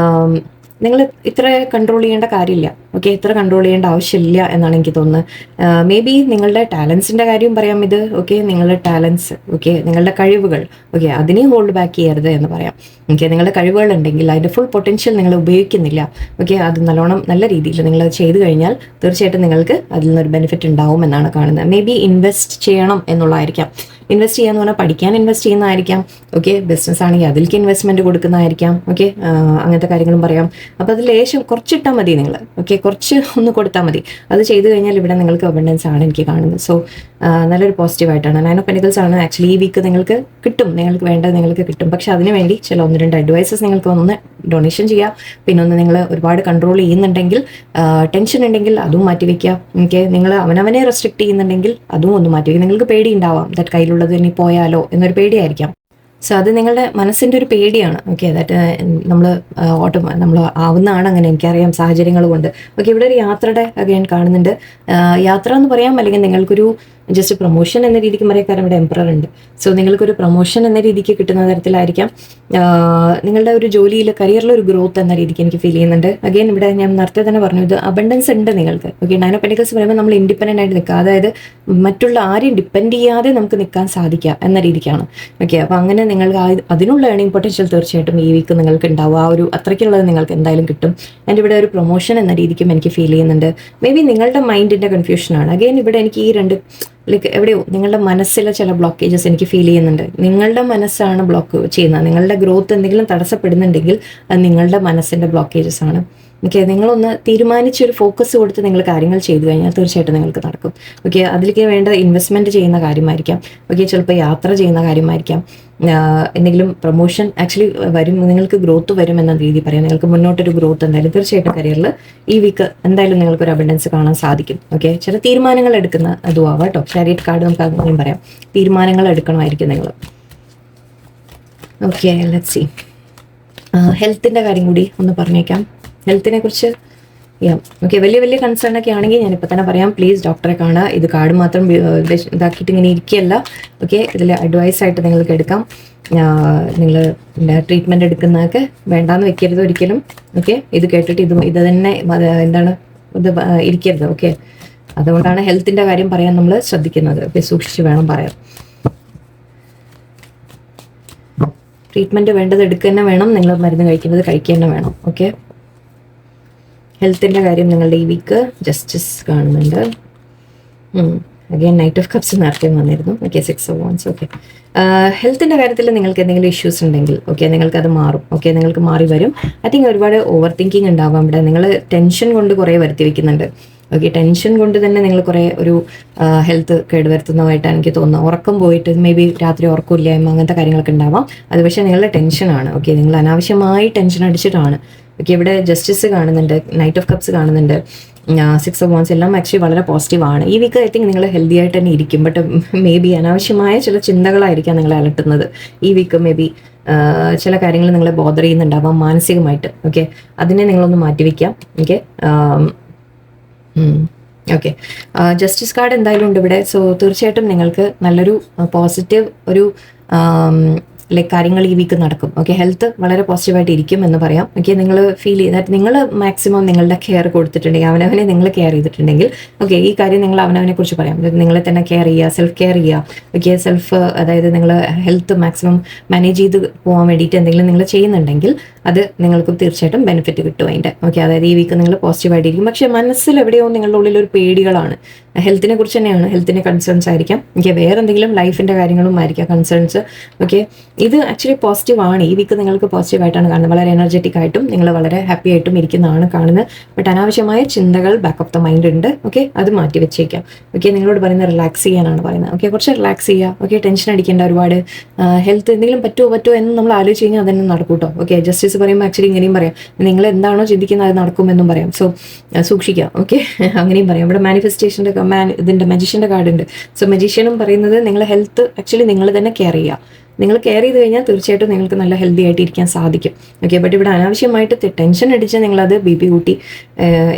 S1: നിങ്ങൾ ഇത്ര കൺട്രോൾ ചെയ്യേണ്ട കാര്യമില്ല. ഇത്ര കൺട്രോൾ ചെയ്യേണ്ട ആവശ്യമില്ല എന്നാണ് എനിക്ക് തോന്നുന്നത്. മേ ബി നിങ്ങളുടെ ടാലൻസിൻ്റെ കാര്യം പറയാം. ഇത് നിങ്ങളുടെ ടാലൻസ്, നിങ്ങളുടെ കഴിവുകൾ, അതിനെ ഹോൾഡ് ബാക്ക് ചെയ്യരുത് എന്ന് പറയാം. നിങ്ങളുടെ കഴിവുകൾ ഉണ്ടെങ്കിൽ അതിൻ്റെ ഫുൾ പൊട്ടൻഷ്യൽ നിങ്ങൾ ഉപയോഗിക്കുന്നില്ല. അത് നല്ലോണം നല്ല രീതിയിൽ നിങ്ങൾ ചെയ്തു കഴിഞ്ഞാൽ തീർച്ചയായിട്ടും നിങ്ങൾക്ക് അതിൽ നിന്നൊരു ബെനിഫിറ്റ് ഉണ്ടാവും എന്നാണ് കാണുന്നത്. മേ ബി ഇൻവെസ്റ്റ് ചെയ്യണം എന്നുള്ളതായിരിക്കാം. ഇൻവെസ്റ്റ് ചെയ്യാന്ന് പറഞ്ഞാൽ പഠിക്കാൻ ഇൻവെസ്റ്റ് ചെയ്യുന്നതായിരിക്കാം. ബിസിനസ് ആണെങ്കിൽ അതിലേക്ക് ഇൻവെസ്റ്റ്മെൻറ്റ് കൊടുക്കുന്നതായിരിക്കാം. അങ്ങനത്തെ കാര്യങ്ങളും പറയാം. അപ്പോൾ അത് ലേശം കുറച്ചിട്ടാൽ മതി. നിങ്ങൾ കുറച്ച് ഒന്ന് കൊടുത്താൽ മതി. അത് ചെയ്തു കഴിഞ്ഞാൽ ഇവിടെ നിങ്ങൾക്ക് അബണ്ടൻസ് ആണ് എനിക്ക് കാണുന്നത്. സോ നല്ലൊരു പോസിറ്റീവായിട്ടാണ്. 9 ഓഫ് പെൻഡിക്കിൾസ് ആണ് ആക്ച്വലി ഈ വീക്ക് നിങ്ങൾക്ക് കിട്ടും. നിങ്ങൾക്ക് വേണ്ടത് നിങ്ങൾക്ക് കിട്ടും. പക്ഷെ അതിന് വേണ്ടി ചില 1-2 അഡ്വൈസസ് നിങ്ങൾക്ക് ഒന്ന് ഡൊണേഷൻ ചെയ്യുക. പിന്നെ ഒന്ന് നിങ്ങൾ ഒരുപാട് കൺട്രോൾ ചെയ്യുന്നുണ്ടെങ്കിൽ, ടെൻഷൻ ഉണ്ടെങ്കിൽ അതും മാറ്റിവെക്കുക. നിങ്ങൾ അവനവനെ റെസ്ട്രിക്ട് ചെയ്യുന്നുണ്ടെങ്കിൽ അതും ഒന്ന് മാറ്റിവെക്കുക. നിങ്ങൾക്ക് പേടി ഉണ്ടാവാം ദാറ്റ് കയ്യിൽ കയ്യിലുള്ളത് ഇനി പോയാലോ എന്നൊരു പേടിയായിരിക്കാം. സോ അത് നിങ്ങളുടെ മനസ്സിൻ്റെ ഒരു പേടിയാണ്. ഓക്കെ, ദാറ്റ് നമ്മൾ ആവുന്നതാണ് അങ്ങനെ, എനിക്കറിയാം സാഹചര്യങ്ങൾ കൊണ്ട്. ഓക്കെ, ഇവിടെ ഒരു യാത്രയുടെ ഞാൻ കാണുന്നുണ്ട്. യാത്ര എന്ന് പറയാം, അല്ലെങ്കിൽ നിങ്ങൾക്കൊരു ജസ്റ്റ് പ്രൊമോഷൻ എന്ന രീതിക്ക് പറയാം, കാരണം ഇവിടെ എംപറർ ഉണ്ട്. സോ നിങ്ങൾക്കൊരു പ്രൊമോഷൻ എന്ന രീതിക്ക് കിട്ടുന്ന തരത്തിലായിരിക്കാം. നിങ്ങളുടെ ഒരു ജോലിയിൽ കരിയറിലൊരു ഗ്രോത്ത് എന്ന രീതിക്ക് എനിക്ക് ഫീൽ ചെയ്യുന്നുണ്ട്. അഗെയിൻ ഇവിടെ ഞാൻ നേരത്തെ തന്നെ പറഞ്ഞു, ഇത് അബണ്ടൻസ് ഉണ്ട് നിങ്ങൾക്ക്. ഓക്കെ, 9 ഓഫ് പെന്റിക്കിൾസ് പറയുമ്പോൾ നമ്മൾ ഇൻഡിപെൻഡൻ്റ് ആയിട്ട് നിൽക്കുക, അതായത് മറ്റുള്ള ആരെയും ഡിപ്പെൻഡ് ചെയ്യാതെ നമുക്ക് നിൽക്കാൻ സാധിക്കുക എന്ന രീതിക്കാണ്. ഓക്കെ, അപ്പോൾ അങ്ങനെ നിങ്ങൾക്ക് അതിനുള്ള ഏണിംഗ് പൊട്ടൻഷ്യൽ തീർച്ചയായിട്ടും ഈ വീക്ക് നിങ്ങൾക്ക് ഉണ്ടാവും. ആ ഒരു അത്രയ്ക്കുള്ളത് നിങ്ങൾക്ക് എന്തായാലും കിട്ടും. ആൻഡ് ഇവിടെ ഒരു പ്രൊമോഷൻ എന്ന രീതിക്കും എനിക്ക് ഫീൽ ചെയ്യുന്നുണ്ട്. മേ ബി നിങ്ങളുടെ മൈൻഡിൻ്റെ കൺഫ്യൂഷനാണ്. അഗെയിൻ ഇവിടെ എനിക്ക് ഈ രണ്ട് എവിടെയോ നിങ്ങളുടെ മനസ്സിലെ ചില ബ്ലോക്കേജസ് എനിക്ക് ഫീൽ ചെയ്യുന്നുണ്ട്. നിങ്ങളുടെ മനസ്സാണ് ബ്ലോക്ക് ചെയ്യുന്നത്. നിങ്ങളുടെ ഗ്രോത്ത് എന്തെങ്കിലും തടസ്സപ്പെടുന്നുണ്ടെങ്കിൽ അത് നിങ്ങളുടെ മനസ്സിൻ്റെ ബ്ലോക്കേജസ് ആണ്. ഓക്കെ, നിങ്ങളൊന്ന് തീരുമാനിച്ചൊരു ഫോക്കസ് കൊടുത്ത് നിങ്ങൾ കാര്യങ്ങൾ ചെയ്തു കഴിഞ്ഞാൽ തീർച്ചയായിട്ടും നിങ്ങൾക്ക് നടക്കും. ഓക്കെ, അതിലേക്ക് വേണ്ട ഇൻവെസ്റ്റ്മെൻറ്റ് ചെയ്യുന്ന കാര്യമായിരിക്കാം. ഓക്കെ, ചിലപ്പോൾ യാത്ര ചെയ്യുന്ന കാര്യമായിരിക്കാം. എന്തെങ്കിലും പ്രൊമോഷൻ ആക്ച്വലി വരും, നിങ്ങൾക്ക് ഗ്രോത്ത് വരും എന്ന രീതി പറയാം. നിങ്ങൾക്ക് മുന്നോട്ടൊരു ഗ്രോത്ത് എന്തായാലും തീർച്ചയായിട്ടും കരിയറിൽ ഈ വീക്ക് എന്തായാലും നിങ്ങൾക്കൊരു അബണ്ടൻസ് കാണാൻ സാധിക്കും. ഓക്കെ, ചില തീരുമാനങ്ങൾ എടുക്കുന്ന അതും ആവാം കേട്ടോ. ചാരിയറ്റ് കാർഡ് നമുക്ക് അങ്ങനെയും പറയാം, തീരുമാനങ്ങൾ എടുക്കണമായിരിക്കും നിങ്ങൾ. Okay, let's see. ഹെൽത്തിൻ്റെ കാര്യം കൂടി ഒന്ന് പറഞ്ഞേക്കാം. ഹെൽത്തിനെ കുറിച്ച് ഓക്കെ, വലിയ വലിയ കൺസേൺ ഒക്കെ ആണെങ്കിൽ ഞാനിപ്പോൾ തന്നെ പറയാം, പ്ലീസ് ഡോക്ടറെ കാണുക. ഇത് കാർഡ് മാത്രം ഇതാക്കിയിട്ട് ഇങ്ങനെ ഇരിക്കുകയല്ല. ഓക്കെ, ഇതിൽ അഡ്വൈസ് ആയിട്ട് നിങ്ങൾക്ക് എടുക്കാം. നിങ്ങൾ ട്രീറ്റ്മെൻറ്റ് എടുക്കുന്നതൊക്കെ വേണ്ടാന്ന് വെക്കരുത് ഒരിക്കലും. ഓക്കെ, ഇത് കേട്ടിട്ട് ഇത് തന്നെ എന്താണ് ഇത് ഇരിക്കരുത്. ഓക്കെ, അതുകൊണ്ടാണ് ഹെൽത്തിൻ്റെ കാര്യം പറയാൻ നമ്മൾ ശ്രദ്ധിക്കുന്നത്. ഓക്കെ, സൂക്ഷിച്ച് വേണം പറയാം. ട്രീറ്റ്മെൻറ്റ് വേണ്ടത് എടുക്കുക തന്നെ വേണം, നിങ്ങൾ മരുന്ന് കഴിക്കുന്നത് കഴിക്കുക തന്നെ വേണം. ഓക്കെ, ഹെൽത്തിൻ്റെ കാര്യം നിങ്ങളുടെ ഈ വീക്ക് ജസ്റ്റിസ് കാണുന്നുണ്ട്. അഗെയിൻ നൈറ്റ് ഓഫ് കപ്സ് നേരത്തെ വന്നിരുന്നു. Okay, 6 of wands. ഓക്കെ, ഹെൽത്തിൻ്റെ കാര്യത്തിൽ നിങ്ങൾക്ക് എന്തെങ്കിലും ഇഷ്യൂസ് ഉണ്ടെങ്കിൽ ഓക്കെ, നിങ്ങൾക്കത് മാറും. ഓക്കെ, നിങ്ങൾക്ക് മാറി വരും. ഐ തിങ്ക് ഒരുപാട് ഓവർ തിങ്കിങ് ഉണ്ടാവാം ഇവിടെ. നിങ്ങൾ ടെൻഷൻ കൊണ്ട് കുറേ വരുത്തി വെക്കുന്നുണ്ട്. ഓക്കെ, ടെൻഷൻ കൊണ്ട് തന്നെ നിങ്ങൾ കുറേ ഒരു ഹെൽത്ത് കേടുവരുത്തുന്നതായിട്ടാണ് എനിക്ക് തോന്നുന്നത്. ഉറക്കം പോയിട്ട് മേ ബി രാത്രി ഉറക്കമില്ലായ്മ അങ്ങനത്തെ കാര്യങ്ങളൊക്കെ ഉണ്ടാവാം. അത് പക്ഷേ നിങ്ങളുടെ ടെൻഷനാണ്. ഓക്കെ, നിങ്ങൾ അനാവശ്യമായി ടെൻഷൻ അടിച്ചിട്ടാണ്. ഓക്കെ, ഇവിടെ ജസ്റ്റിസ് കാണുന്നുണ്ട്, നൈറ്റ് ഓഫ് കപ്സ് കാണുന്നുണ്ട്, 6 ഓഫ് വാൻഡ്സ് എല്ലാം ആക്ച്വലി വളരെ പോസിറ്റീവാണ്. ഈ വീക്ക് ഐ തിങ്ക് നിങ്ങൾ ഹെൽത്തി ആയിട്ട് തന്നെ ഇരിക്കും. ബട്ട് മേ ബി അനാവശ്യമായ ചില ചിന്തകളായിരിക്കാം നിങ്ങളെ അലട്ടുന്നത്. ഈ വീക്ക് മേ ബി ചില കാര്യങ്ങൾ നിങ്ങളെ ബോദർ ചെയ്യുന്നുണ്ടാവാം മാനസികമായിട്ട്. ഓക്കെ, അതിനെ നിങ്ങളൊന്ന് മാറ്റിവെക്കാം. ഓക്കെ, ഓക്കെ, ജസ്റ്റിസ് കാർഡ് എന്തായാലും ഉണ്ട് ഇവിടെ. സോ തീർച്ചയായിട്ടും നിങ്ങൾക്ക് നല്ലൊരു പോസിറ്റീവ് ഒരു ലൈക്ക് കാര്യങ്ങൾ ഈ വീക്ക് നടക്കും. ഓക്കെ, ഹെൽത്ത് വളരെ പോസിറ്റീവായിട്ട് ഇരിക്കും എന്ന് പറയാം. ഓക്കെ, നിങ്ങൾ ഫീൽ ചെയ്താൽ നിങ്ങൾ മാക്സിമം നിങ്ങളുടെ കെയർ കൊടുത്തിട്ടുണ്ടെങ്കിൽ, അവനവനെ നിങ്ങൾ കെയർ ചെയ്തിട്ടുണ്ടെങ്കിൽ, ഓക്കെ, ഈ കാര്യം നിങ്ങൾ അവനവനെ കുറിച്ച് പറയാം. നിങ്ങളെ തന്നെ കെയർ ചെയ്യുക, സെൽഫ് കെയർ ചെയ്യുക. ഓക്കെ, അതായത് നിങ്ങൾ ഹെൽത്ത് മാക്സിമം മാനേജ് ചെയ്ത് പോകാൻ വേണ്ടിയിട്ട് എന്തെങ്കിലും നിങ്ങൾ ചെയ്യുന്നുണ്ടെങ്കിൽ അത് നിങ്ങൾക്ക് തീർച്ചയായിട്ടും ബെനിഫിറ്റ് കിട്ടും അതിൻ്റെ. ഓക്കെ, അതായത് ഈ വീക്ക് നിങ്ങൾ പോസിറ്റീവായിട്ടിരിക്കും. പക്ഷേ മനസ്സിൽ എവിടെയോ നിങ്ങളുടെ ഉള്ളിൽ ഒരു പേടികളാണ്. ഹെൽത്തിനെ കുറിച്ച് തന്നെയാണ്, ഹെൽത്തിൻ്റെ കൺസേൺസ് ആയിരിക്കാം. ഓക്കെ, വേറെ എന്തെങ്കിലും ലൈഫിൻ്റെ കാര്യങ്ങളും ആയിരിക്കാം കൺസേൺസ്. ഓക്കെ, ഇത് ആക്ച്വലി പോസിറ്റീവ് ആണ്. ഈ വീക്ക് നിങ്ങൾക്ക് പോസിറ്റീവായിട്ടാണ് കാണുന്നത്. വളരെ എനർജറ്റിക് ആയിട്ടും നിങ്ങൾ വളരെ ഹാപ്പി ആയിട്ടും ഇരിക്കുന്നതാണ് കാണുന്നത്. ബട്ട് അനാവശ്യമായ ചിന്തകൾ ബാക്ക് ഓഫ് ദ മൈൻഡ് ഉണ്ട്. ഓക്കെ, അത് മാറ്റി വെച്ചേക്കാം. ഓക്കെ, നിങ്ങളോട് പറയുന്നത് റിലാക്സ് ചെയ്യാനാണ് പറയുന്നത്. ഓക്കെ, കുറച്ച് റിലാക്സ് ചെയ്യുക. ഓക്കെ, ടെൻഷൻ അടിക്കേണ്ട ഒരുപാട്. ഹെൽത്ത് എന്തെങ്കിലും പറ്റുമോ എന്ന് നമ്മൾ ആലോചിച്ച് കഴിഞ്ഞാൽ അതന്നെ നടക്കും കേട്ടോ. ഓക്കെ, ജസ്റ്റിസ് പറയുമ്പോൾ ആക്ച്വലി ഇങ്ങനെയും പറയാം, നിങ്ങൾ എന്താണോ ചിന്തിക്കുന്നത് അത് നടക്കുമെന്നും പറയാം. സോ സൂക്ഷിക്കുക. ഓക്കെ, അങ്ങനെയും പറയാം. ഇവിടെ മാനിഫെസ്റ്റേഷൻ്റെ ഇതിൻ്റെ മജീഷ്യൻ്റെ കാർഡ് ഉണ്ട്. സോ മജീഷ്യനും പറയുന്നത് നിങ്ങൾ ഹെൽത്ത് ആക്ച്വലി നിങ്ങൾ തന്നെ കെയർ ചെയ്യുക. നിങ്ങൾ കെയർ ചെയ്ത് കഴിഞ്ഞാൽ തീർച്ചയായിട്ടും നിങ്ങൾക്ക് നല്ല ഹെൽത്തി ആയിട്ട് ഇരിക്കാൻ സാധിക്കും. ഓക്കെ, ബട്ട് ഇവിടെ അനാവശ്യമായിട്ട് ടെൻഷൻ അടിച്ച് നിങ്ങളത് BP കൂട്ടി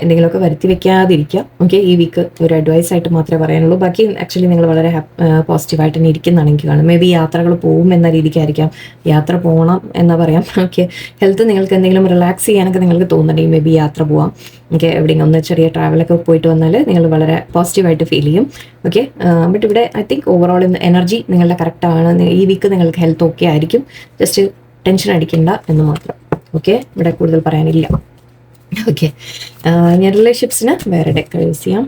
S1: എന്തെങ്കിലുമൊക്കെ വരുത്തി വെക്കാതിരിക്കുക. ഓക്കെ, ഈ വീക്ക് ഒരു അഡ്വൈസ് ആയിട്ട് മാത്രമേ പറയാനുള്ളൂ. ബാക്കി ആക്ച്വലി നിങ്ങൾ വളരെ പോസിറ്റീവായിട്ട് തന്നെ ഇരിക്കുന്നതാണ് എനിക്ക് കാണുന്നത്. മേ ബി യാത്രകൾ പോകും എന്ന രീതിക്കായിരിക്കാം, യാത്ര പോകണം എന്ന് പറയാം. ഓക്കെ, ഹെൽത്ത് നിങ്ങൾക്ക് എന്തെങ്കിലും റിലാക്സ് ചെയ്യാനൊക്കെ നിങ്ങൾക്ക് തോന്നുന്നുണ്ടെങ്കിൽ മേ ബി യാത്ര പോവാം. ഓക്കെ, എവിടെയെങ്കിലും ഒന്ന് ചെറിയ ട്രാവലൊക്കെ പോയിട്ട് വന്നാൽ നിങ്ങൾ വളരെ പോസിറ്റീവായിട്ട് ഫീൽ ചെയ്യും. ഓക്കെ, ബട്ട് ഇവിടെ ഐ തിങ്ക് ഓവറോൾ എനർജി നിങ്ങളുടെ കറക്റ്റാണ്. ഈ വീക്ക് നിങ്ങൾക്ക് ഹെൽത്ത് ഓക്കെ ആയിരിക്കും. ജസ്റ്റ് ടെൻഷൻ അടിക്കണ്ട എന്ന് മാത്രം. ഓക്കെ, ഇവിടെ കൂടുതൽ പറയാനില്ല. ഓക്കെ, ഞാൻ റിലേഷൻഷിപ്സിന് വേറെ ഡെക്ക് യൂസ് ചെയ്യാം.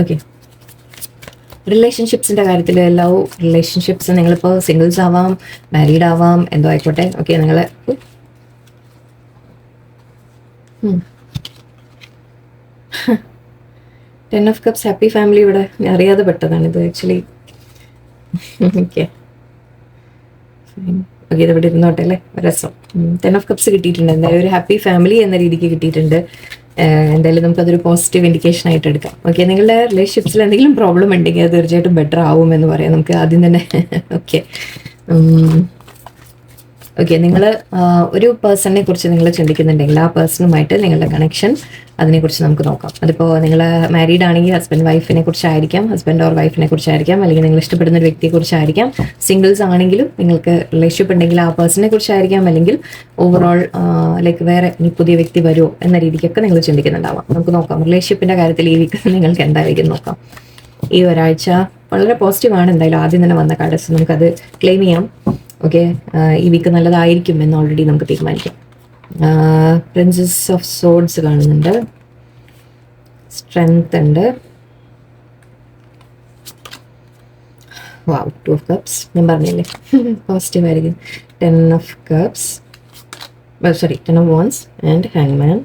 S1: ഓക്കെ, റിലേഷൻഷിപ്സിൻ്റെ കാര്യത്തിൽ ലവ് റിലേഷൻഷിപ്സ് നിങ്ങളിപ്പോൾ സിംഗിൾസ് ആവാം, മാരീഡ് ആവാം, എന്തോ ആയിക്കോട്ടെ. ഓക്കെ, നിങ്ങൾ 10 ഓഫ് കപ്സ് ഹാപ്പി ഫാമിലി ഇവിടെ അറിയാതെ പെട്ടതാണ് ഇത് ആക്ച്വലി. ഓക്കെ, ഓക്കെ, ഇതിവിടെ ഇരുന്നോട്ടെ അല്ലേ, രസം. 10 ഓഫ് കപ്സ് കിട്ടിയിട്ടുണ്ട്. എന്തായാലും ഒരു ഹാപ്പി ഫാമിലി എന്ന രീതിക്ക് കിട്ടിയിട്ടുണ്ട്. എന്തായാലും നമുക്കതൊരു പോസിറ്റീവ് ഇൻഡിക്കേഷൻ ആയിട്ട് എടുക്കാം. ഓക്കെ, നിങ്ങളുടെ റിലേഷൻഷിപ്സിൽ എന്തെങ്കിലും പ്രോബ്ലം ഉണ്ടെങ്കിൽ അത് തീർച്ചയായിട്ടും ബെറ്റർ ആവും എന്ന് പറയാം നമുക്ക് ആദ്യം തന്നെ. ഓക്കെ ഓക്കെ, നിങ്ങൾ ഒരു പേഴ്സണിനെ കുറിച്ച് നിങ്ങൾ ചിന്തിക്കുന്നുണ്ടെങ്കിൽ ആ പേഴ്സണുമായിട്ട് നിങ്ങളുടെ കണക്ഷൻ അതിനെക്കുറിച്ച് നമുക്ക് നോക്കാം. അതിപ്പോൾ നിങ്ങൾ മാരീഡ് ആണെങ്കിൽ ഹസ്ബൻഡ് വൈഫിനെ കുറിച്ചായിരിക്കാം, ഹസ്ബൻഡ് ഓർ വൈഫിനെ കുറിച്ചായിരിക്കാം, അല്ലെങ്കിൽ നിങ്ങൾ ഇഷ്ടപ്പെടുന്ന ഒരു വ്യക്തിയെ കുറിച്ചായിരിക്കാം. സിംഗിൾസ് ആണെങ്കിലും നിങ്ങൾക്ക് റിലേഷൻഷിപ്പ് ഉണ്ടെങ്കിൽ ആ പേഴ്സണിനെ കുറിച്ചായിരിക്കാം, അല്ലെങ്കിൽ ഓവറോൾ ലൈക്ക് വേറെ ഇനി പുതിയ വ്യക്തി വരുമോ എന്ന രീതിക്കൊക്കെ നിങ്ങൾ ചിന്തിക്കുന്നുണ്ടാവാം. നമുക്ക് നോക്കാം റിലേഷൻഷിപ്പിൻ്റെ കാര്യത്തിൽ ഈ വീക്ക് നിങ്ങൾക്ക് എന്തായിരിക്കും നോക്കാം. ഈ ഒരാഴ്ച വളരെ പോസിറ്റീവാണ് എന്തായാലും ആദ്യം തന്നെ വന്ന കാർഡ്സ്, നമുക്കത് ക്ലെയിം ചെയ്യാം. ഓക്കെ, ഈ വീക്ക് നല്ലതായിരിക്കും എന്ന് ഓൾറെഡി നമുക്ക് തീരുമാനിക്കാം. പ്രിൻസസ് ഓഫ് സോഡ്സ് കാണുന്നുണ്ട്, സ്ട്രെങ്ത് ഉണ്ട്, വാവ് 2 of cups ഞാൻ പറഞ്ഞില്ലേ പോസിറ്റീവ് ആയിരിക്കും. 10 of cups, sorry 10 of wands and hangman.